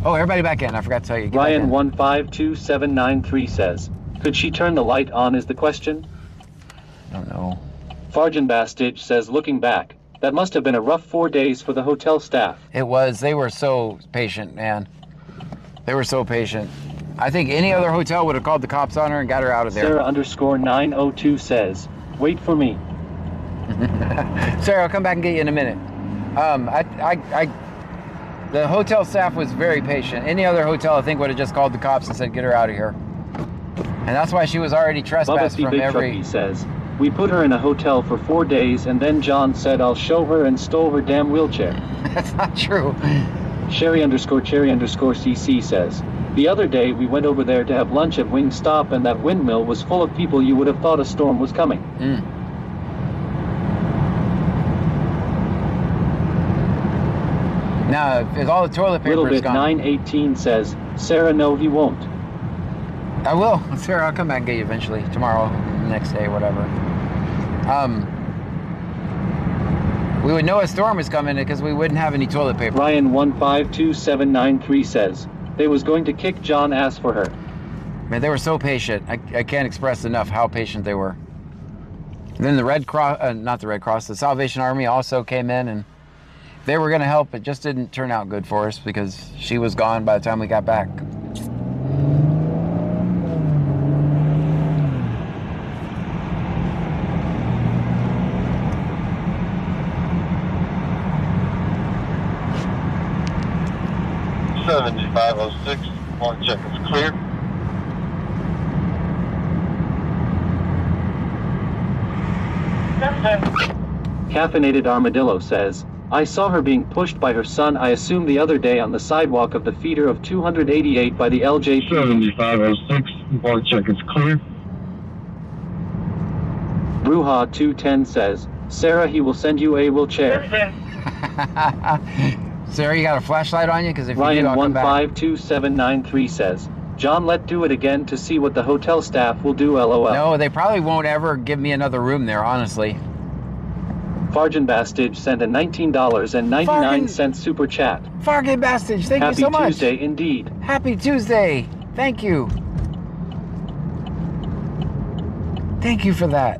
Oh, everybody back in. I forgot to tell you. Ryan 152793 says, could she turn the light on is the question? I don't know. Farjan Bastich says, looking back, that must have been a rough 4 days for the hotel staff. It was. They were so patient, man. They were so patient. I think any other hotel would have called the cops on her and got her out of there. Sarah_902 says, wait for me. Sarah, I'll come back and get you in a minute. The hotel staff was very patient. Any other hotel, I think, would have just called the cops and said, get her out of here. And that's why she was already trespassed from every... Truckee says, we put her in a hotel for 4 days and then John said, I'll show her and stole her damn wheelchair. That's not true. Sherry_CC says, the other day we went over there to have lunch at Wingstop and that windmill was full of people. You would have thought a storm was coming. Now, if all the toilet paper is gone... 918 says, Sarah, no, he won't. I will. Sarah, I'll come back and get you eventually. Tomorrow, next day, whatever. We would know a storm was coming because we wouldn't have any toilet paper. Ryan 152793 says, they was going to kick John ass for her. Man, they were so patient. I can't express enough how patient they were. And then the Red Cross, not the Red Cross, the Salvation Army also came in and they were going to help. It just didn't turn out good for us because she was gone by the time we got back. 7506. One check is clear. Caffeinated Armadillo says, I saw her being pushed by her son, I assume the other day on the sidewalk of the feeder of 288 by the LJP. 7506. One check is clear. Bruja 210 says, Sarah, he will send you a wheelchair. Sarah, you got a flashlight on you? Because if you do, I'll come back. Ryan152793 says, John, let's do it again to see what the hotel staff will do, LOL. No, they probably won't ever give me another room there, honestly. Farjan Bastage sent a $19.99 super chat. Fargan Bastage, thank you so much. Happy Tuesday indeed. Happy Tuesday. Thank you. Thank you for that.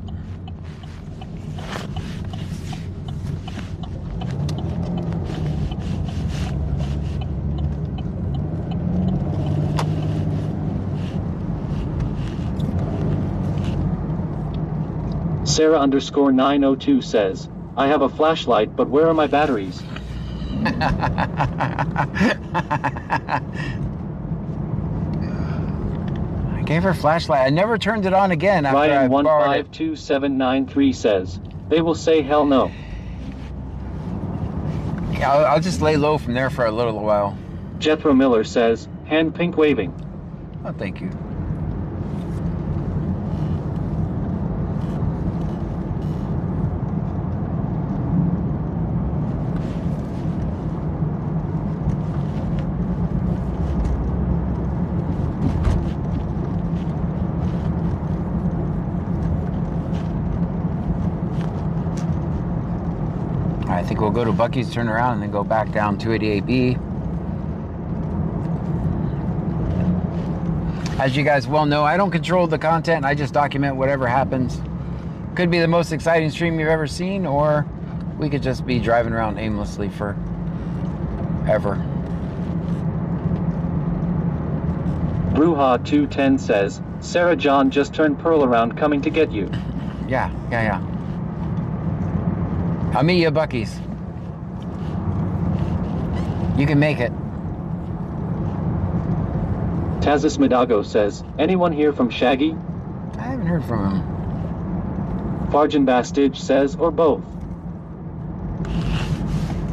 Sarah_902 says, I have a flashlight, but where are my batteries? I gave her a flashlight. I never turned it on again after I borrowed it. Ryan152793 says, they will say hell no. Yeah, I'll just lay low from there for a little while. Jethro Miller says, hand pink waving. Oh, thank you. I think we'll go to Buc-ee's, turn around, and then go back down 288B. As you guys well know, I don't control the content. I just document whatever happens. Could be the most exciting stream you've ever seen, or we could just be driving around aimlessly forever. Bruja 210 says, Sarah John just turned Pearl around coming to get you. Yeah. I'll meet you at Buc-ee's. You can make it. Tazis Midago says, anyone here from Shaggy? I haven't heard from him. Farjan Bastage says, or both.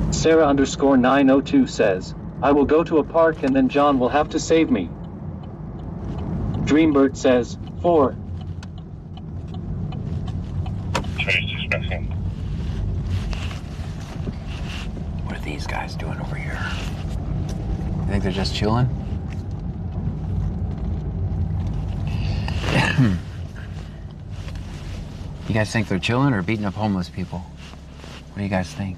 Sarah_902 says, I will go to a park and then John will have to save me. Dreambird says, 4. What are these guys doing over here? You think they're just chilling? You guys think they're chilling or beating up homeless people? What do you guys think?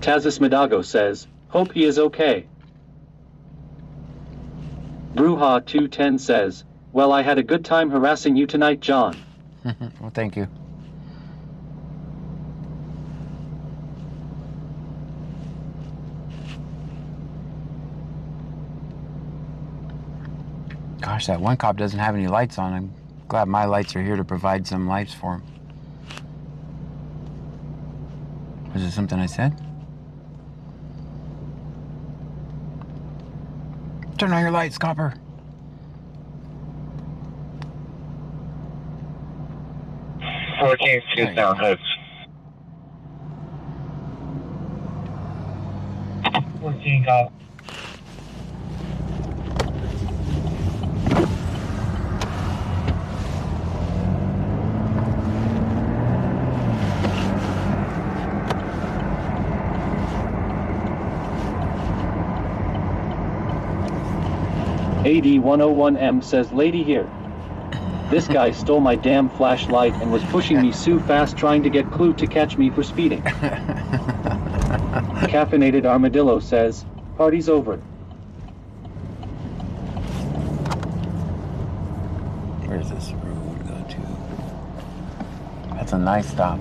Tazis Midago says, hope he is okay. Bruja 210 says, well, I had a good time harassing you tonight, John. Well, thank you. Gosh, that one cop doesn't have any lights on. I'm glad my lights are here to provide some lights for him. Was it something I said? Turn on your lights, copper. Two down hooks. 14 cop. AD101M says, lady here. This guy stole my damn flashlight and was pushing me so fast trying to get Clue to catch me for speeding. Caffeinated Armadillo says, party's over. Where's this road go to? That's a nice stop.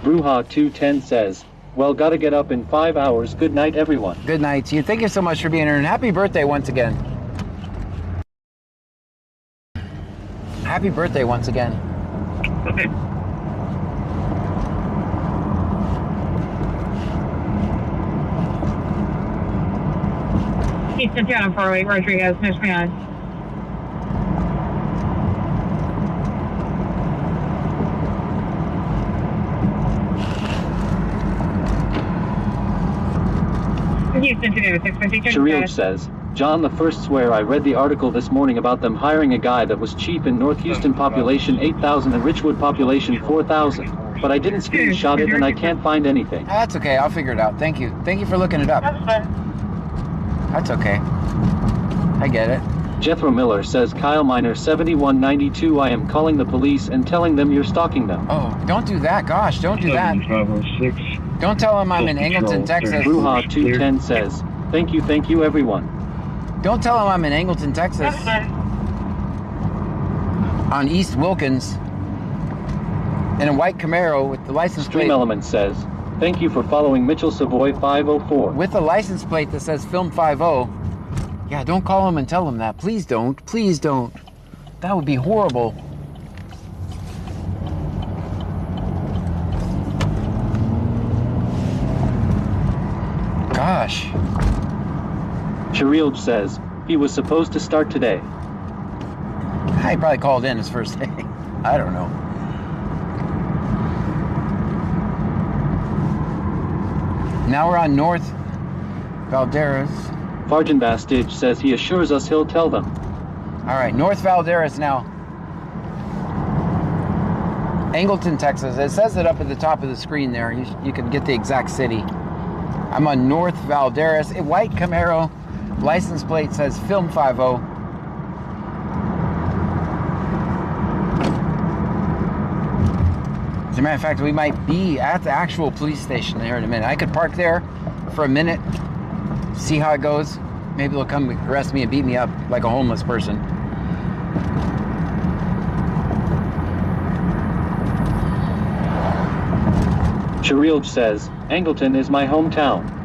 Bruja210 says, well, gotta get up in 5 hours. Good night, everyone. Good night to you. Thank you so much for being here, and happy birthday once again. Happy birthday once again. Eastern Town 408 Rodriguez, Michigan. Houston today with 650. Shariel says, John the First swear I read the article this morning about them hiring a guy that was cheap in North Houston population 8,000 and Richwood population 4,000. But I didn't screenshot it and I can't find anything. That's okay. I'll figure it out. Thank you. Thank you for looking it up. That's fine. That's okay. I get it. Jethro Miller says, Kyle Miner 7192, I am calling the police and telling them you're stalking them. Oh, don't do that. Gosh, don't do that. 7506. Don't tell them I'm in Angleton, Texas. Bruja210 says, thank you, everyone. Don't tell them I'm in Angleton, Texas. That's fine. On East Wilkins. In a white Camaro with the license Stream plate. Element says, thank you for following Mitchell Savoy 504. With a license plate that says Film 50. Yeah, don't call them and tell them that. Please don't. Please don't. That would be horrible. Gosh. Shariel says, he was supposed to start today. He probably called in his first day. I don't know. Now we're on North Valderas. Farjan Bastidge says he assures us he'll tell them. All right, North Valderas now. Angleton, Texas. It says it up at the top of the screen there. You can get the exact city. I'm on North Valderas. A white Camaro. License plate says Film 50. As a matter of fact, we might be at the actual police station here in a minute. I could park there for a minute, see how it goes. Maybe they'll come arrest me and beat me up like a homeless person. Shariel says, Angleton is my hometown.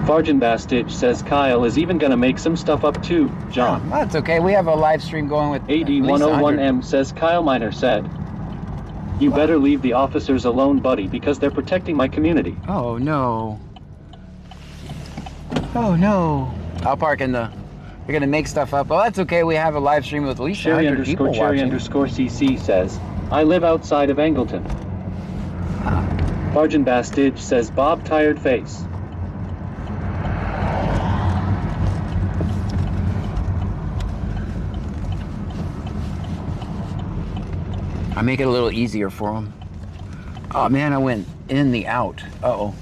Farjan Bastidge says Kyle is even gonna make some stuff up too, John. Oh, that's okay. We have a live stream going with AD101M says Kyle Miner said, you better leave the officers alone, buddy, because they're protecting my community. Oh no. Oh no. I'll park in the... They're gonna make stuff up. Well, that's okay. We have a live stream with at least 100 people watching. Cherry_CC says, I live outside of Angleton. Farjan Bastidge says Bob Tired Face. I make it a little easier for them. Oh man, I went in the out. Uh-oh.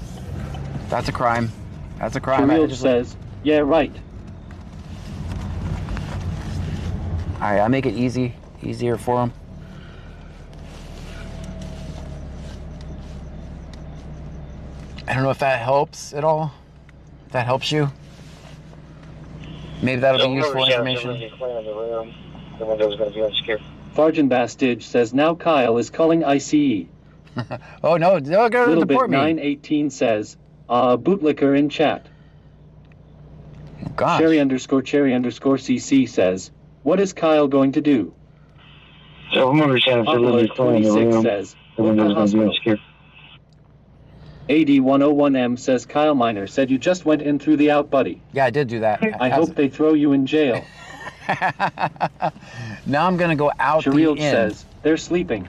That's a crime. That's a crime. Shariel says, yeah, right. All right, I make it easier for them. I don't know if that helps at all. If that helps you. Maybe that'll be useful information. The window's going to be unsecured. Farjan Bastidge says now Kyle is calling ICE. Oh no, they're going to Little deport bit me. 918 says, bootlicker in chat. Gosh. Cherry_CC says, what is Kyle going to do? So I'm understanding if they're Envelope living clear in the 26 room, says, the what the window's going to be hospital? unsecured. AD101M says Kyle Miner said you just went in through the out, buddy. Yeah, I did do that. I hope they throw you in jail. Now I'm going to go out Shariel the end. says, they're sleeping.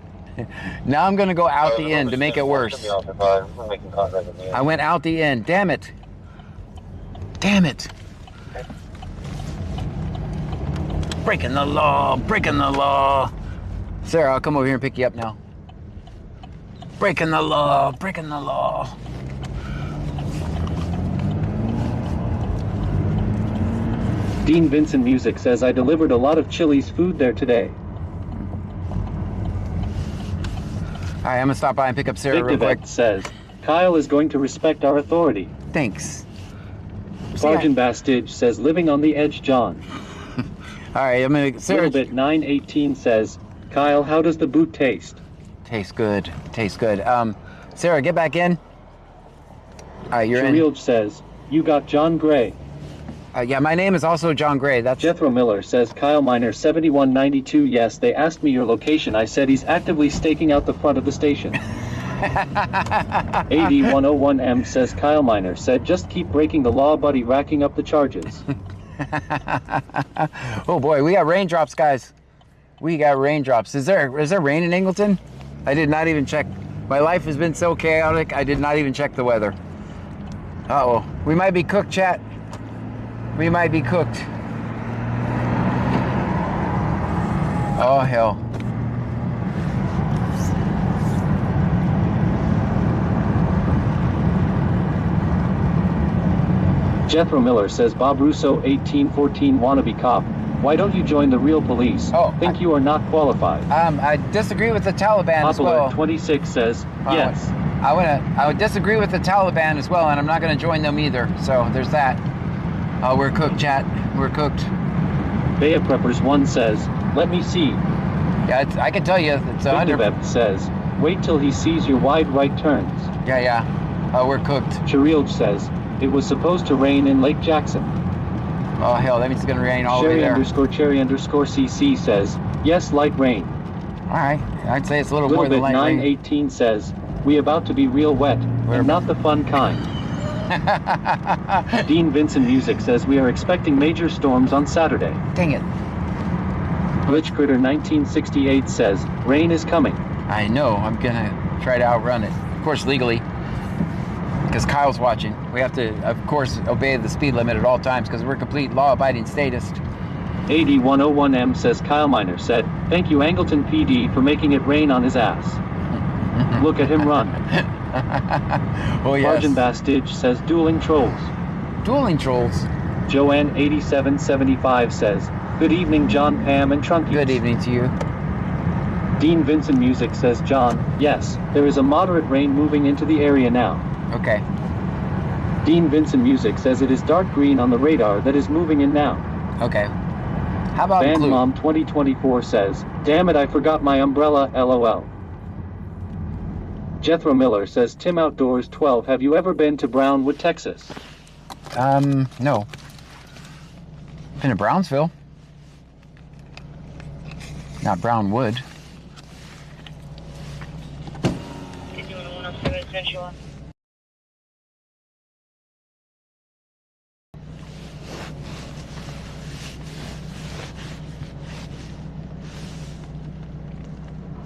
Now I'm going to go out the end to make it worse. We're making contact with the I went out the end. Damn it. Damn it. Breaking the law. Breaking the law. Sarah, I'll come over here and pick you up now. Breaking the law. Breaking the law. Dean Vincent Music says I delivered a lot of Chili's food there today. All right, I'm going to stop by and pick up Sarah real quick. Victivet says, Kyle is going to respect our authority. Thanks. Farjan Bastidge says living on the edge, John. All right, I'm going to... Sarah, Littlebit 918 says, Kyle, how does the boot taste? Tastes good. Tastes good. Sarah, get back in. All right, you're in. Shariel says, you got John Gray. Yeah, my name is also John Gray. That's Jethro Miller says, Kyle Miner 7192. Yes, they asked me your location. I said he's actively staking out the front of the station. AD101M says, Kyle Miner said, just keep breaking the law, buddy, racking up the charges. Oh boy, we got raindrops, guys. We got raindrops. Is there rain in Angleton? I did not even check. My life has been so chaotic, I did not even check the weather. Uh-oh. We might be cooked, chat. We might be cooked. Oh, hell. Jethro Miller says, Bob Russo 1814 wannabe cop. Why don't you join the real police? Oh, Think you are not qualified. I disagree with the Taliban as well. Popular 26 says, yes. I would disagree with the Taliban as well, and I'm not going to join them either. So there's that. We're cooked, chat. We're cooked. Baya Preppers 1 says, let me see. Yeah, I can tell you, it's 100. Victor says, wait till he sees your wide right turns. Yeah. We're cooked. Shariel says, it was supposed to rain in Lake Jackson. Oh hell, that means it's gonna rain all the way there. Cherry_CC says, yes, light rain. All right, I'd say it's a little more than light rain. 918 says, we about to be real wet, and not the fun kind. Dean Vincent Music says we are expecting major storms on Saturday. Dang it. Glitch Critter 1968 says, rain is coming. I know, I'm gonna try to outrun it. Of course, legally. Because Kyle's watching. We have to, of course, obey the speed limit at all times because we're complete law-abiding statists. AD101M says Kyle Miner said, thank you Angleton PD for making it rain on his ass. Look at him run. Oh yes. Arjun Bastidge says dueling trolls. Dueling trolls. Joanne8775 says, good evening John, Pam, and Trunky. Good evening to you. Dean Vincent Music says, John, yes, there is a moderate rain moving into the area now. Okay. Dean Vincent Music says it is dark green on the radar that is moving in now. Okay. How about Band blue? Mom 2024 says, damn it, I forgot my umbrella, LOL. Jethro Miller says, Tim Outdoors 12, have you ever been to Brownwood, Texas? No. Been to Brownsville. Not Brownwood.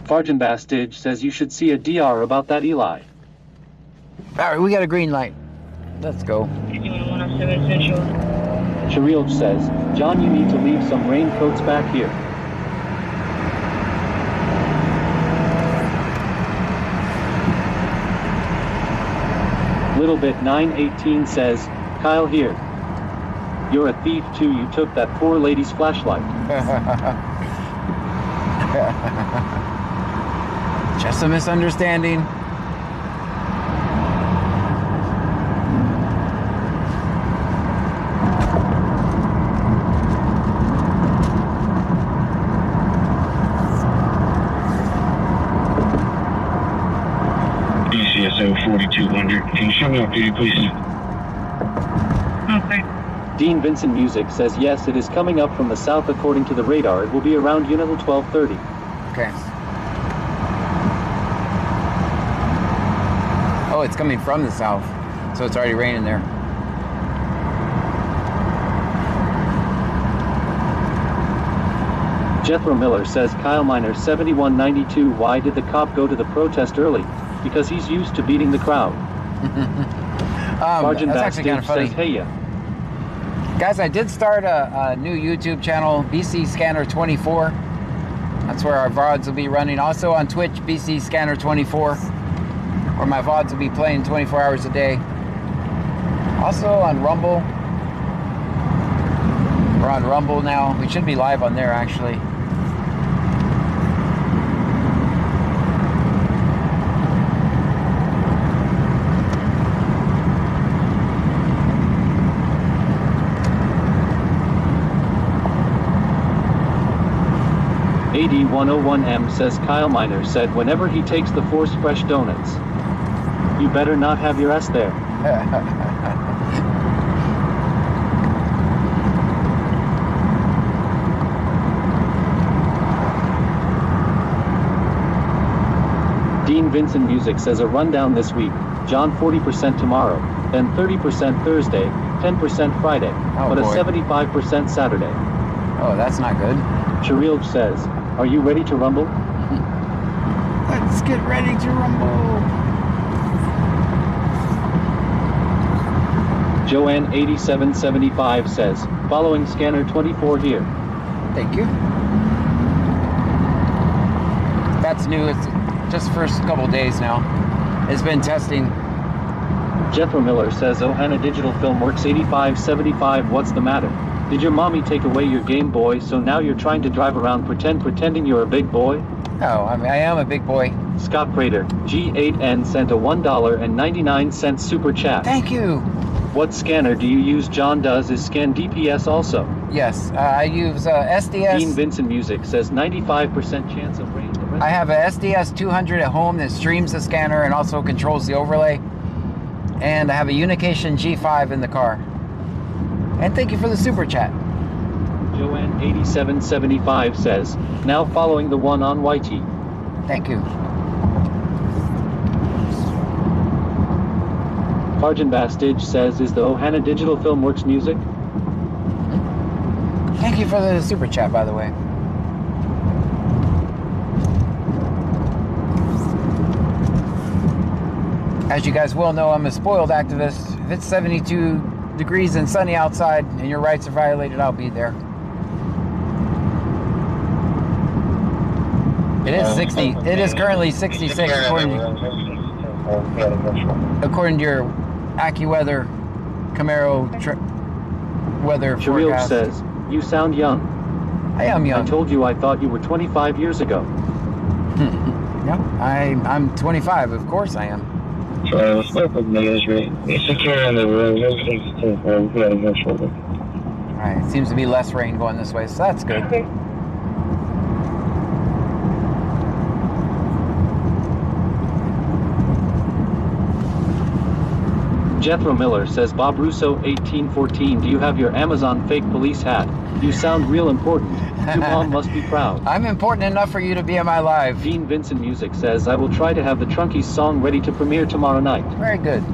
Farjan Bastidge says you should see a DR about that Eli. Alright, we got a green light. Let's go. Shariel says, John, you need to leave some raincoats back here. Little Bit 918 says, Kyle here. You're a thief too, you took that poor lady's flashlight. Just a misunderstanding. BCSO 4200. Can you show me off duty, please? Okay. Dean Vincent Music says yes, it is coming up from the south according to the radar. It will be around Unit 1230. Okay. Oh, it's coming from the south, so it's already raining there. Jethro Miller says Kyle Miner 7192, why did the cop go to the protest early? Because he's used to beating the crowd. Sergeant that's actually kind of funny. says, hey ya. Guys, I did start a new YouTube channel, BC Scanner 24. That's where our VODs will be running. Also on Twitch, BC Scanner 24, where my VODs will be playing 24 hours a day. Also on Rumble. We're on Rumble now. We should be live on there, actually. KD101M says Kyle Miner said whenever he takes the Force Fresh Donuts, you better not have your S there. Dean Vincent Music says a rundown this week. John 40% tomorrow, then 30% Thursday, 10% Friday, Oh, but boy. a 75% Saturday. Oh, that's not good. Sharilj says, are you ready to rumble? Let's get ready to rumble. Joanne8775 says, following scanner 24 here. Thank you. That's new. It's just first couple days now. It's been testing. Jethro Miller says, Ohana Digital Film Works 8575, what's the matter? Did your mommy take away your Game Boy, so now you're trying to drive around pretending you're a big boy? No, I mean, I am a big boy. Scott Prater, G8N sent a $1.99 super chat. Thank you. What scanner do you use? John does is scan DPS also. Yes, I use SDS. Dean Vincent Music says 95% chance of rain. I have a SDS 200 at home that streams the scanner and also controls the overlay. And I have a Unication G5 in the car. And thank you for the super chat. Joanne8775 says, now following the one on YT. Thank you. Arjun Bastidge says, is the Ohana Digital Film Works music? Thank you for the super chat, by the way. As you guys well know, I'm a spoiled activist. If it's 72 degrees and sunny outside and your rights are violated, I'll be there. It is 60. It is currently 66 according to your AccuWeather Camaro weather Sharilj forecast. says, you sound young. I am I young. told you I thought you were 25 years ago. No, I'm 25. Of course I am. So, it's secure in the room. All right. It seems to be less rain going this way, so that's good. Jethro Miller says, Bob Russo 1814, do you have your Amazon fake police hat? You sound real important. Your mom must be proud. I'm important enough for you to be in my live. Dean Vincent Music says, I will try to have the Trunkies song ready to premiere tomorrow night. Very good.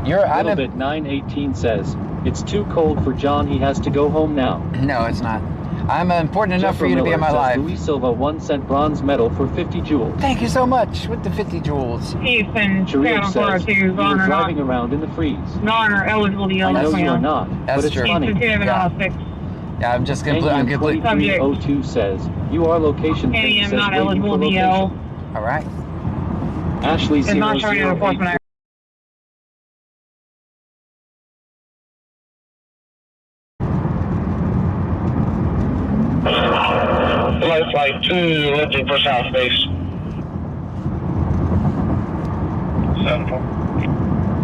Little bit 918 says, it's too cold for John, he has to go home now. No, it's not. I'm important enough for you to be in my live. Luis Silva 1 cent bronze medal for 50 joules. Thank you so much with the 50 joules. Ethan, Sharilj says, you were not driving around in the freeze. eligible to yell I know at you are me. not, That's but it's true. funny. Yeah, I'm just complete. I'm complete. 2302 says, you are location Kenny, thing I'm says not waiting eligible for to yell. location. All right. Ashley It's not showing an 008 enforcement. Flight 2, lifting for South Base. 7-4.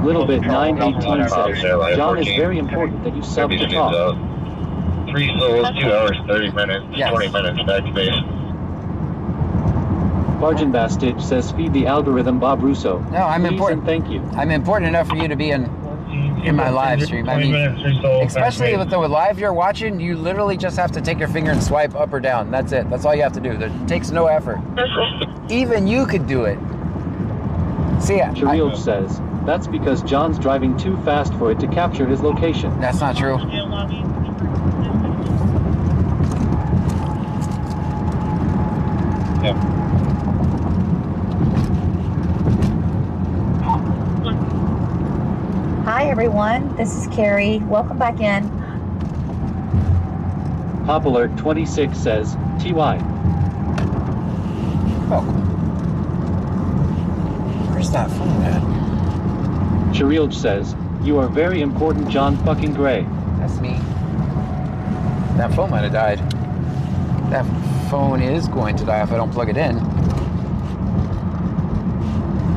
Little bit 918 says, John, is very important that you sub to talk. 3 souls, 2 hours, 30 minutes, Yes. 20 minutes back to base. Arjun Bastidge says, feed the algorithm Bob Russo. No, I'm Please important. and thank you. I'm important enough for you to be in my live stream. I mean, especially with the live you're watching, you literally just have to take your finger and swipe up or down. That's it. That's all you have to do. It takes no effort. Even you could do it. See, Sharilj says, that's because John's driving too fast for it to capture his location. that's not true. Yep. Hi everyone, this is Carrie. Welcome back in. Pop Alert 26 says, TY. Oh. Where's that phone at? Sharilj says, you are very important, John fucking Gray. That's me. That phone might have died. That phone is going to die if I don't plug it in.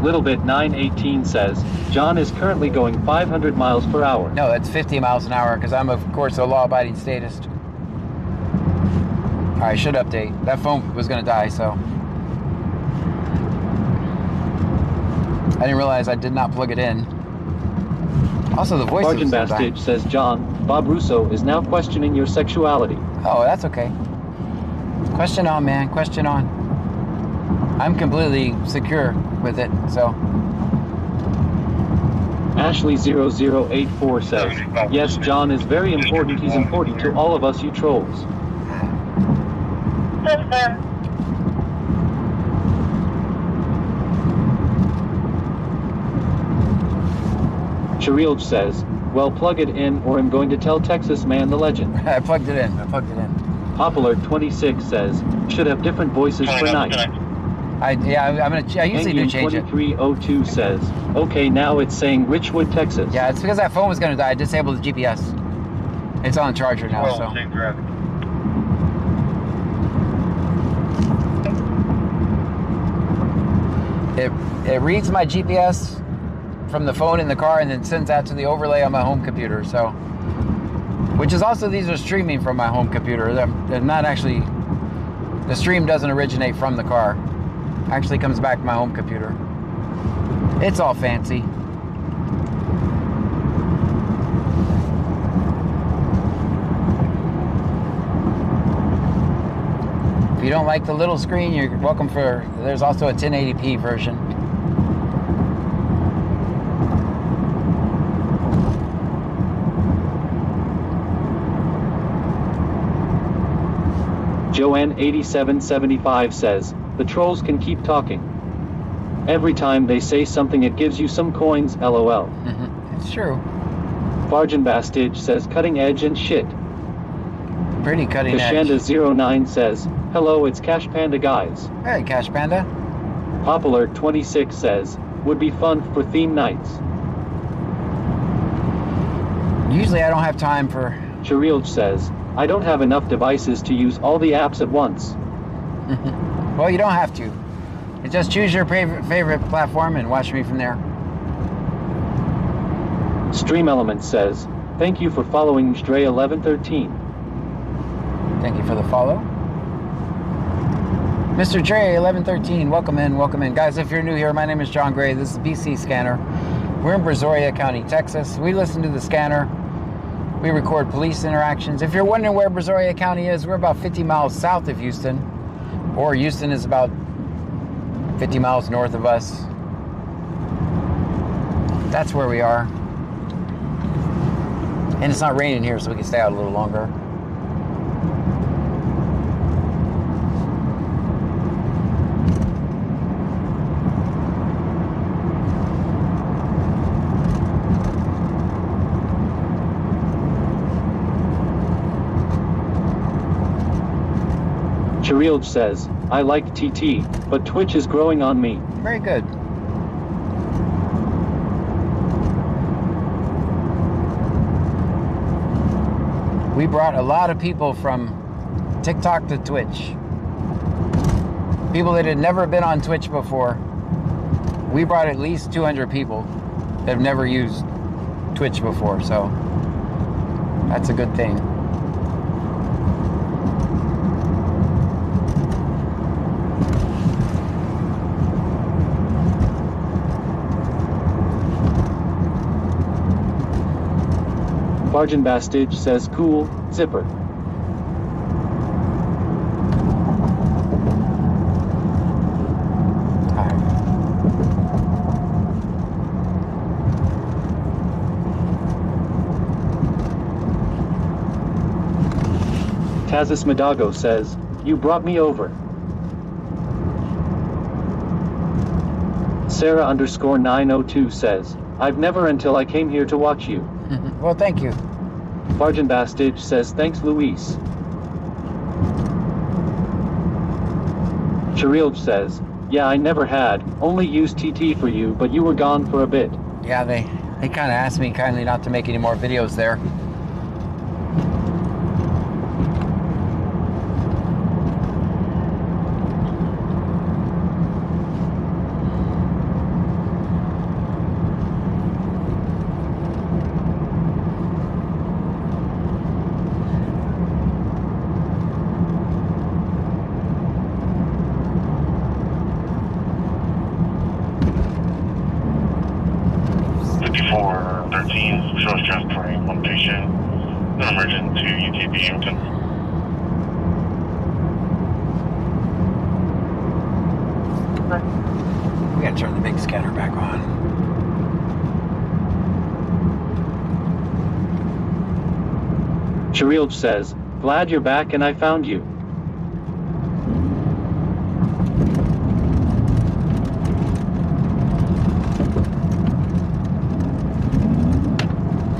Littlebit 918 says, John is currently going 500 miles per hour. No, that's 50 miles an hour because I'm, of course, a law-abiding statist. All right, I should update. That phone was going to die, so. I didn't realize I did not plug it in. Also, the voice Sergeant was Bastage says, John, Bob Russo is now questioning your sexuality. Oh, that's okay. Question on, man. Question on. I'm completely secure with it, so. Ashley0084 says, yes, John is very important. He's important to all of us, you trolls. Sharilj says, well, plug it in or I'm going to tell Texas Man the legend. I plugged it in. I plugged it in. Popular26 says, should have different voices for night. I usually do change it. 2302 says, okay, now it's saying Richwood, Texas. Yeah, it's because that phone was going to die. I disabled the GPS. It's on charger now, so. It reads my GPS from the phone in the car and then sends that to the overlay on my home computer, so. Which is also, these are streaming from my home computer. They're not actually, the stream doesn't originate from the car. Actually comes back to my home computer. It's all fancy. If you don't like the little screen, you're welcome for, there's also a 1080p version. Joanne8775 says, the trolls can keep talking. Every time they say something it gives you some coins, lol. It's true. Farjan Bastage says cutting edge and shit. Pretty cutting edge. Kashanda09 says, hello, it's Cash Panda guys. Hey, Cash Panda. Popular26 says, would be fun for theme nights. Usually I don't have time for... Sharilj says, I don't have enough devices to use all the apps at once. Well, you don't have to. You just choose your favorite platform and watch me from there. Stream Element says, thank you for following Dre1113. Thank you for the follow. Mr. Dre1113, welcome in, welcome in. Guys, if you're new here, my name is John Gray. This is BC Scanner. We're in Brazoria County, Texas. We listen to the scanner. We record police interactions. If you're wondering where Brazoria County is, we're about 50 miles south of Houston. Or Houston is about 50 miles north of us. That's where we are. And it's not raining here, so we can stay out a little longer. Sharilj says, I like TT, but Twitch is growing on me. Very good. We brought a lot of people from TikTok to Twitch. People that had never been on Twitch before. We brought at least 200 people that have never used Twitch before, so that's a good thing. Farjan Bastage says cool, zipper. Tazis Madago says, you brought me over. Sarah_902 says, I've never until I came here to watch you. Well, thank you. Farjan Bastage says, thanks, Luis. Sharilj says, yeah, I never had, only used TT for you, but you were gone for a bit. Yeah, they kind of asked me kindly not to make any more videos there. Emergent to UTP Yankton. We gotta turn the big scanner back on. Cherilge says, glad you're back and I found you.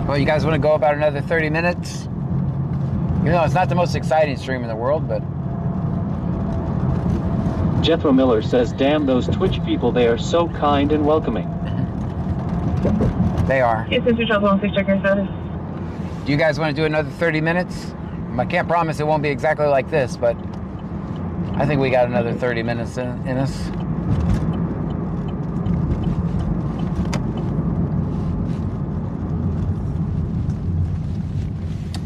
Well, you guys want to go about another 30 minutes? You know, it's not the most exciting stream in the world, but Jethro Miller says, damn those Twitch people, they are so kind and welcoming. they are. Yes, Mr. Charles, 16 checker status. Do you guys want to do another 30 minutes? I can't promise it won't be exactly like this, but I think we got another 30 minutes in us.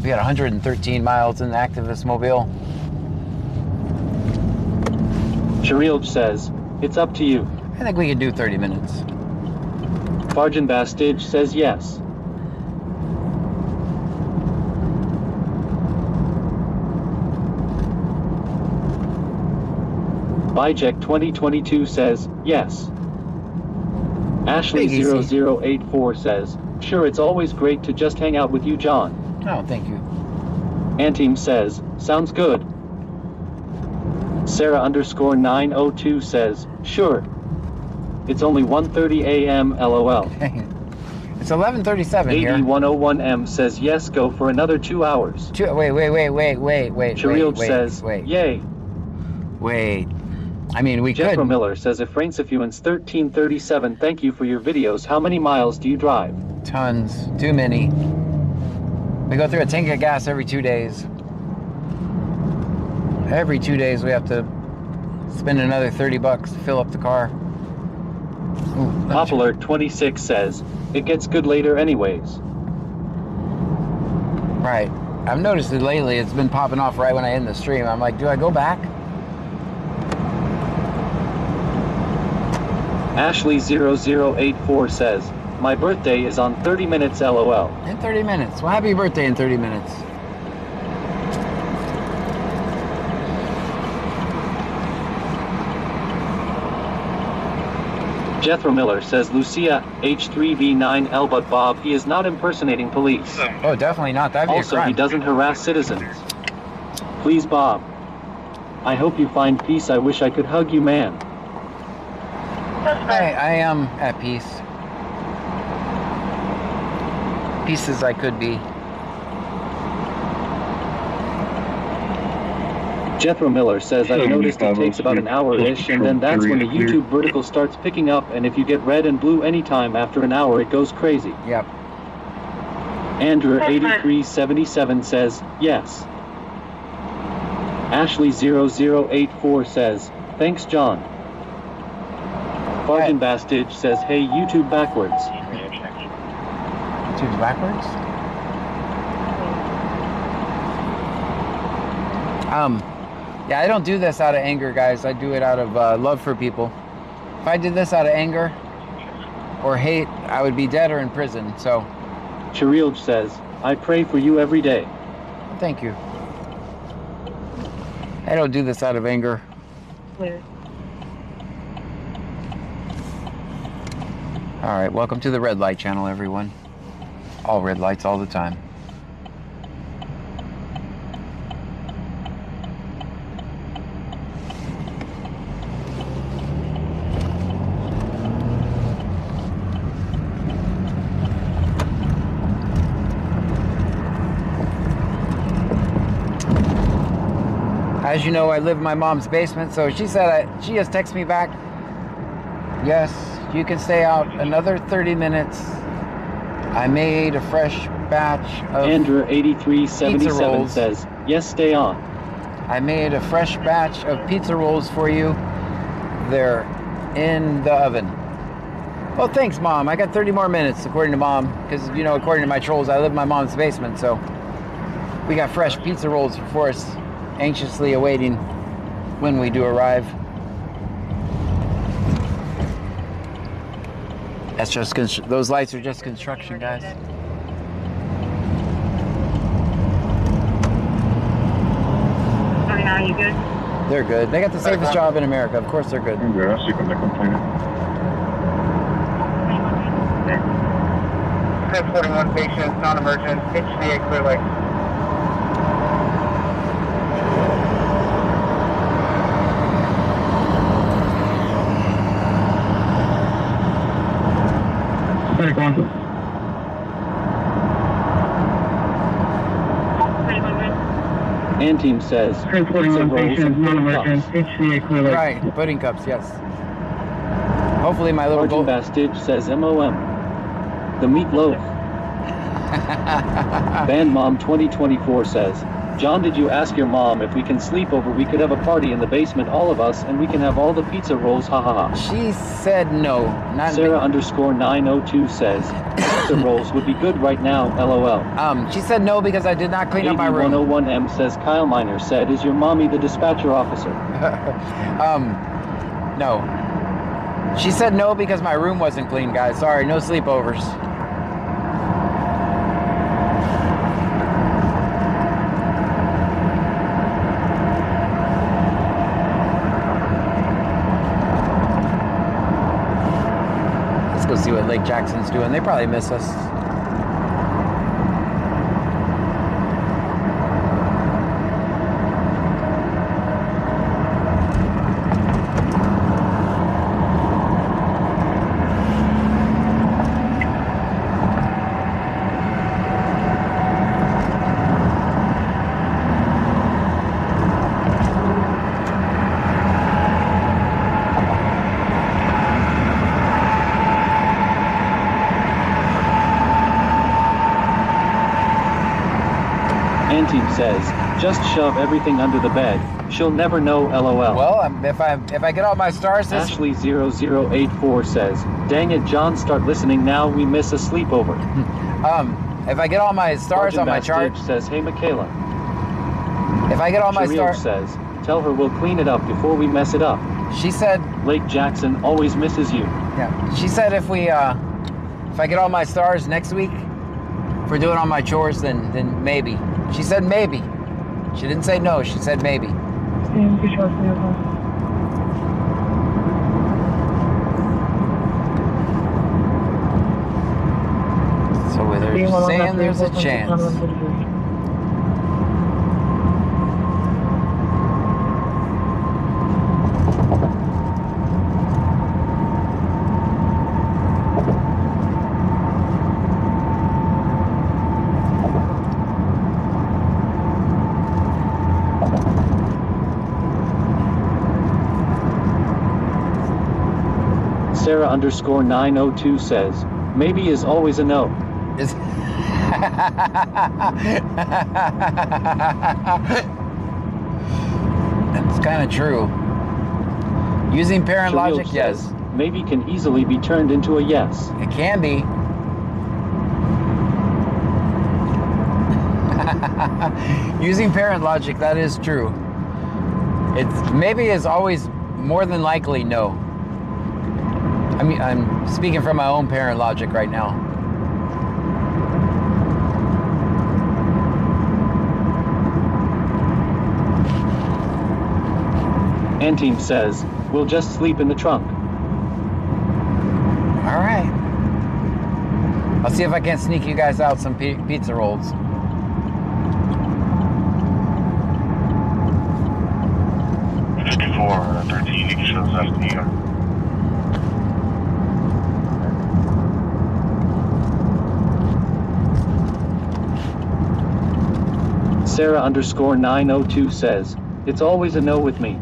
We got 113 miles in the Activist Mobile. Cherilge says, it's up to you. I think we can do 30 minutes. Farjan Bastidge says yes. Bijek 2022 says yes. Ashley Big easy. 0084 says, sure, it's always great to just hang out with you, John. Oh, thank you. Anteam says, sounds good. Sarah _902 says, sure. It's only 1:30 a.m. LOL. It's 11:37 here. AD101M says, yes, go for another 2 hours. Wait. Cherilge says, wait. yay. Wait. I mean, we Jethro could. Miller says, if Francifuens 1337, thank you for your videos. How many miles do you drive? Tons. Too many. We go through a tank of gas every 2 days. Every 2 days we have to spend another $30 to fill up the car. Ooh, Popular 26 says, it gets good later anyways. right. I've noticed it lately. It's been popping off right when I end the stream. I'm like, do I go back? Ashley 0084 says, my birthday is on 30 minutes LOL. In 30 minutes. Well, happy birthday in 30 minutes. Jethro Miller says, Lucia H3V9L, but Bob, he is not impersonating police. Oh, definitely not. That'd be Also, a crime. he doesn't harass citizens. Please, Bob. I hope you find peace. I wish I could hug you, man. I am at peace. Peace as I could be. Jethro Miller says, I've noticed it takes about an hour-ish, and then that's when the YouTube vertical starts picking up, and if you get red and blue anytime after an hour, it goes crazy. Yep. Andrew 8377 says, yes. Ashley 0084 says, thanks, John. Farjan Bastidge says, hey, YouTube backwards. YouTube's backwards? Yeah, I don't do this out of anger, guys. I do it out of love for people. If I did this out of anger or hate, I would be dead or in prison, so. Cherilge says, I pray for you every day. Thank you. I don't do this out of anger. Clear. All right, welcome to the Red Light Channel, everyone. All red lights all the time. As you know, I live in my mom's basement, so she said she just texted me back. Yes, you can stay out another 30 minutes. I made a fresh batch of Andrew 8377 pizza rolls. says, yes, stay on. I made a fresh batch of pizza rolls for you. They're in the oven. Well, thanks, Mom. I got 30 more minutes, according to Mom, because, you know, according to my trolls, I live in my mom's basement, so we got fresh pizza rolls for us, anxiously awaiting when we do arrive. That's just those lights are just construction, guys. Are you good? They're good. They got the safest job in America. Of course they're good. I'm good. I'll see when they complain. 1041 patient, non-emergent, HCA clear light. Hey, go on. Team says, 1041 patient, non-emergent, HCA clear light. Right, pudding cups, yes. Hopefully my little Sergeant gold... Bastidge says MOM. The meatloaf. Band Mom 2024 says, John, did you ask your mom if we can sleep over? We could have a party in the basement, all of us, and we can have all the pizza rolls, ha ha ha. She said no. Not Sarah_902 says, pizza rolls would be good right now, lol. She said no because I did not clean up my room. 101M says, Kyle Miner said, is your mommy the dispatcher officer? No. She said no because my room wasn't clean, guys. Sorry, no sleepovers. Let's go see what Lake Jackson's doing. They probably miss us. Team says, just shove everything under the bed. She'll never know, lol. Well, if I get all my stars this... Ashley0084 says, dang it, John, start listening now. We miss a sleepover. If I get all my stars on my chart... says, hey, Michaela. If I get all my Shariel stars... says, tell her we'll clean it up before we mess it up. She said... Lake Jackson always misses you. Yeah. She said if we, if I get all my stars next week, if we're doing all my chores, then maybe. She said maybe. She didn't say no. She said maybe. So they're saying there's a chance. Sarah_902 says, maybe is always a no. Is That's kind of true. Using parent Shariel logic, yes. says, maybe can easily be turned into a yes. It can be. Using parent logic, that is true. It's maybe is always more than likely no. I mean, I'm speaking from my own parent logic right now. Team says, we'll just sleep in the trunk. All right. I'll see if I can't sneak you guys out some pizza rolls. Sarah_902 says, it's always a no with me.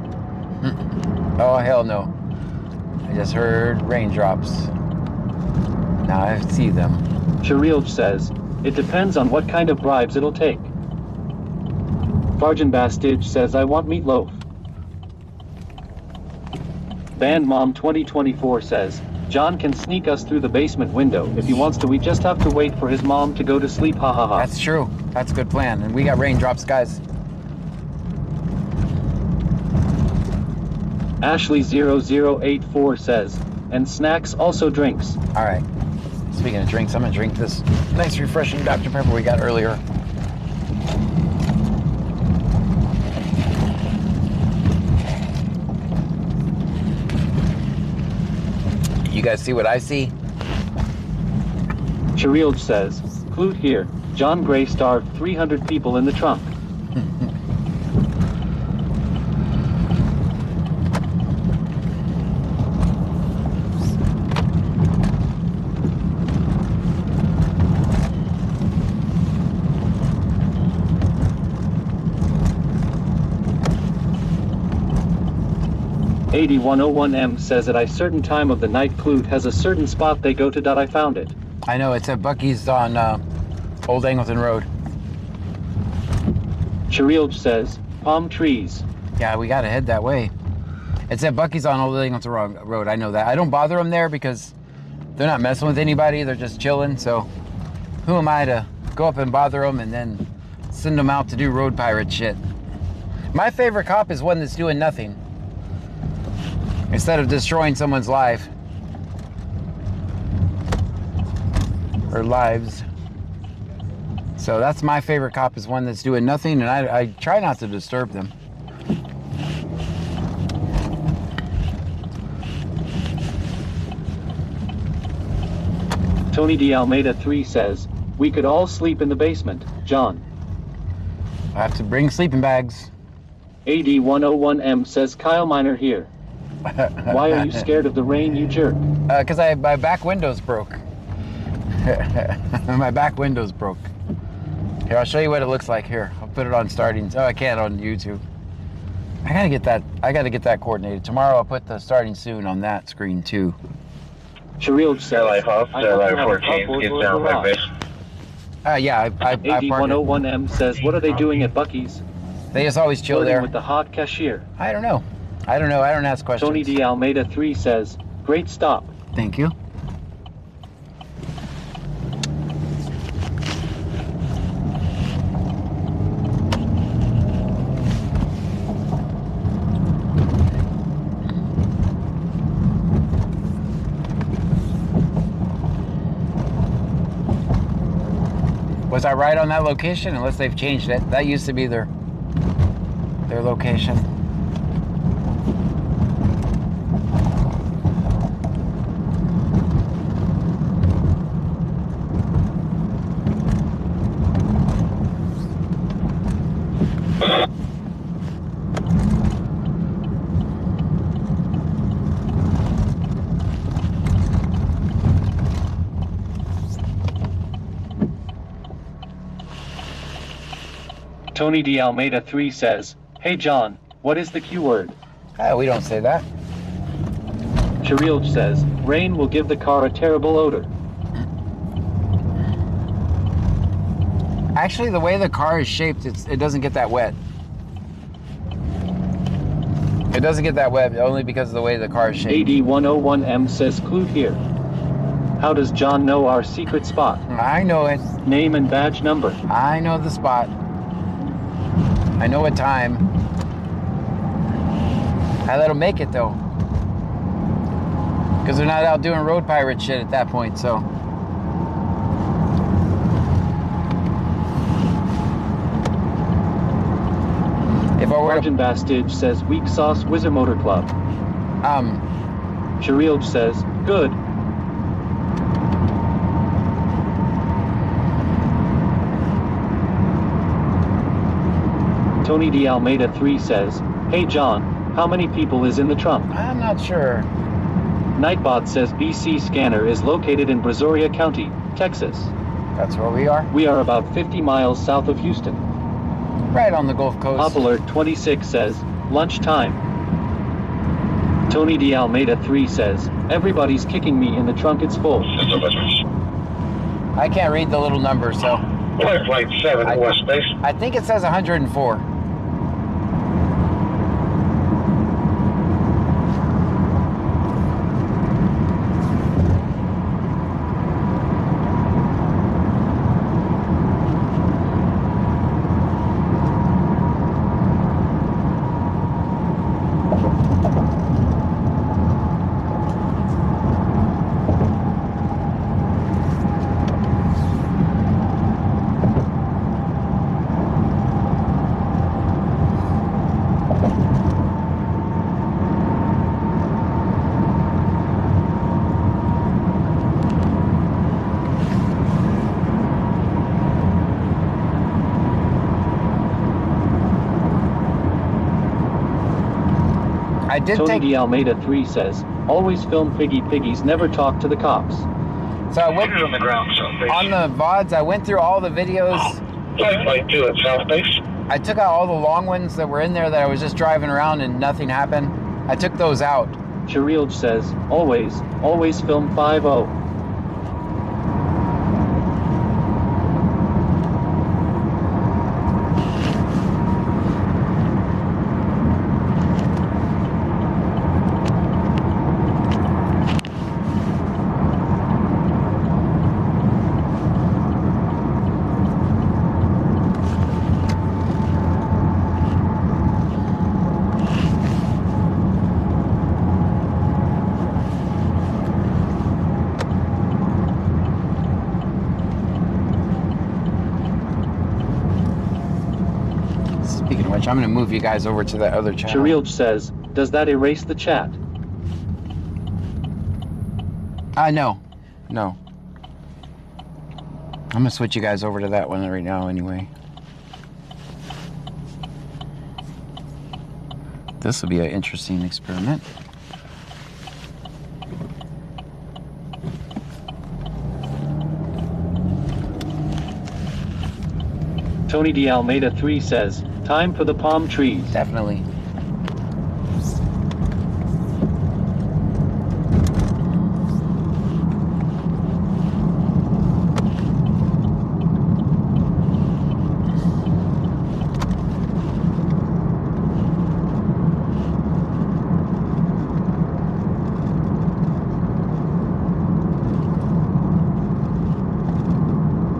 Oh, hell no. I just heard raindrops. Now I see them. Shariel says, it depends on what kind of bribes it'll take. Farjan Bastidge says, I want meatloaf. Band Mom 2024 says, John can sneak us through the basement window. If he wants to, we just have to wait for his mom to go to sleep, ha ha ha. That's true. That's a good plan. And we got raindrops, guys. Ashley0084 says, and snacks, also drinks. All right. Speaking of drinks, I'm gonna drink this nice refreshing Dr. Pepper we got earlier. guys see what I see? Cherilge says, Clute here. John Gray starved 300 people in the trunk. $8101M says at a certain time of the night Clute has a certain spot they go to. I found it. I know, it's at Bucky's on Old Angleton Road. Cherilge says, palm trees. Yeah, we gotta head that way. It's at Bucky's on Old Angleton Road, I know that. I don't bother them there because they're not messing with anybody, they're just chilling, so who am I to go up and bother them and then send them out to do road pirate shit? My favorite cop is one that's doing nothing. Instead of destroying someone's life. Or lives. So that's my favorite cop, is one that's doing nothing, and I try not to disturb them. Tony D. Almeida 3 says, we could all sleep in the basement, John. I have to bring sleeping bags. AD101M says, Kyle Miner here. Why are you scared of the rain, you jerk? Because my back window's broke. My back window's broke. Here, I'll show you what it looks like. Here, I'll put it on starting. Oh, I can't on YouTube. I gotta get that coordinated. Tomorrow I'll put the starting soon on that screen too. Cherilge says, Airline Hub, Airline 14, get down by base. Yeah, I parked it. AD101M says, what are they doing at Bucky's? They just always chill Flirting there. with the hot cashier. I don't know. I don't ask questions. Tony D. Almeida 3 says, great stop. Thank you. Was I right on that location? Unless they've changed it. That used to be their location. Tony D. Almeida 3 says, hey John, what is the Q word? We don't say that. Cherilge says, rain will give the car a terrible odor. Actually, the way the car is shaped, it doesn't get that wet. It doesn't get that wet only because of the way the car is shaped. AD101M says, Clute here. How does John know our secret spot? I know it. Name and badge number. I know the spot. I know what time. I let them make it though. Because they're not out doing road pirate shit at that point, so. If I were Margin Bastage says, weak sauce Whizzer Motor Club. Cherilge says, good. Tony D. Almeida 3 says, hey John, how many people is in the trunk? I'm not sure. Nightbot says BC Scanner is located in Brazoria County, Texas. That's where we are. We are about 50 miles south of Houston. Right on the Gulf Coast. Pop Alert 26 says, lunchtime. Tony D. Almeida 3 says, everybody's kicking me in the trunk, it's full. I can't read the little numbers, so. Flight 7, West Base. I think it says 104. I did Tony take. D. Almeida 3 says, always film piggies never talk to the cops. So I went on the ground, south base. on the VODs. I went through all the videos. Flight Flight 2 at south base. I took out all the long ones that were in there that I was just driving around and nothing happened. I took those out. Sharilj says, always film 5-0. Speaking of which, I'm going to move you guys over to that other channel. Sharilj says, does that erase the chat? No. No. I'm going to switch you guys over to that one right now anyway. This will be an interesting experiment. Tony D. Almeida 3 says, time for the palm trees. Definitely.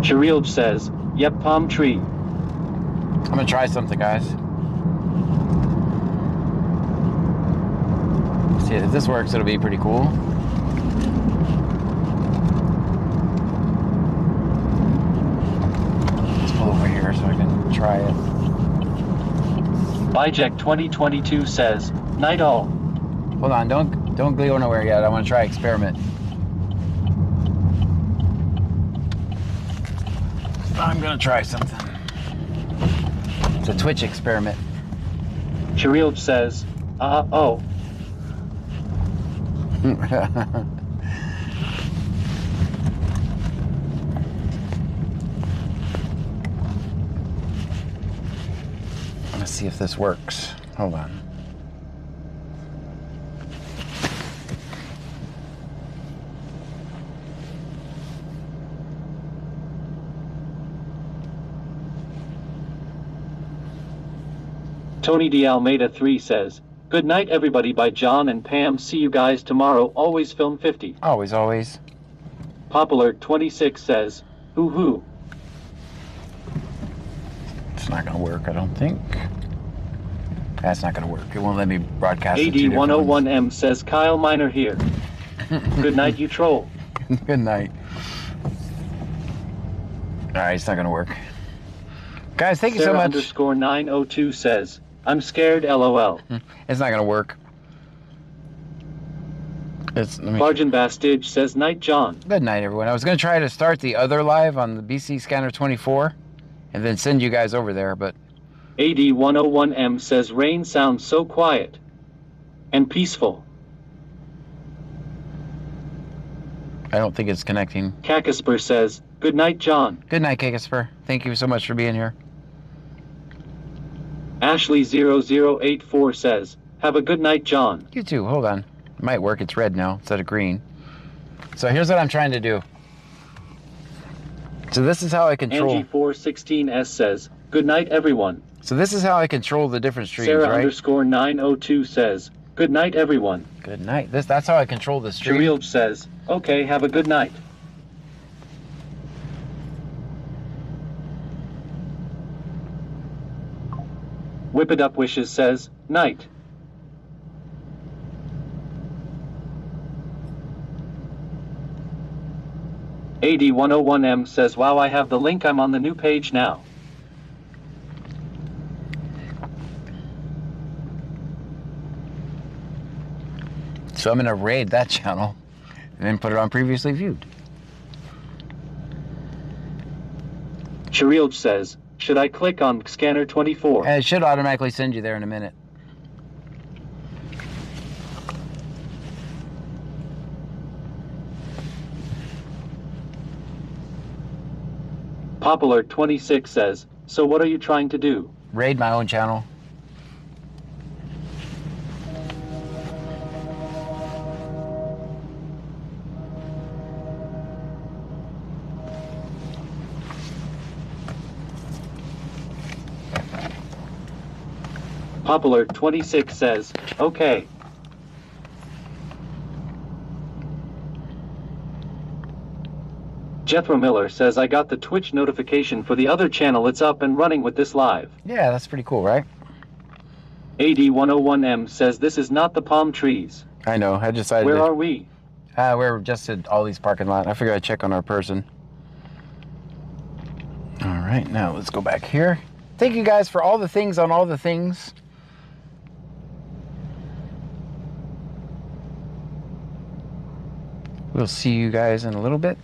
Sharilj says, yep, palm tree. I'm going to try something, guys. See, if this works, it'll be pretty cool. Let's pull over here so I can try it. Bijek 2022 says, night all. Hold on, don't go nowhere yet. I want to try experiment. I'm gonna try something. It's a Twitch experiment. Sharilj says, oh. Let's see if this works. Hold on. Tony D. Almeida 3 says, good night everybody by John and Pam. See you guys tomorrow. Always film 50. Always, always. Popular 26 says, hoo. It's not gonna work, I don't think. That's not gonna work. It won't let me broadcast it to two different ones. AD101M says, Kyle Miner here. Good night, you troll. Good night. Alright, it's not gonna work. Guys, thank you so much. Sarah _902 says, I'm scared, LOL. It's not gonna work. Barjan Bastidge says, night, John. Good night, everyone. I was gonna try to start the other live on the BC Scanner 24 and then send you guys over there, but AD101M says, rain sounds so quiet and peaceful. I don't think it's connecting. Kakasper says, good night, John. Good night, Kakasper. Thank you so much for being here. Ashley0084 says, have a good night, John. You too. Hold on. It might work. It's red now instead of green. So here's what I'm trying to do. So this is how I control. Angie416S says, good night, everyone. So this is how I control the different streams, Sarah right? _902 says, good night, everyone. Good night. That's how I control the stream. Sharilj says, okay, have a good night. Whip It Up Wishes says, night. AD101M says, wow, I have the link. I'm on the new page now. So I'm going to raid that channel and then put it on previously viewed. Sharilj says, should I click on Scanner 24? And it should automatically send you there in a minute. Popular 26 says, so what are you trying to do? Raid my own channel. Popular 26 says, okay. Jethro Miller says, I got the Twitch notification for the other channel. It's up and running with this live. Yeah, that's pretty cool, right? AD101M says, this is not the palm trees. I know. I decided. Where are we? We're just at Ollie's parking lot. I figured I'd check on our person. All right, now let's go back here. Thank you guys for all the things on all the things. We'll see you guys in a little bit.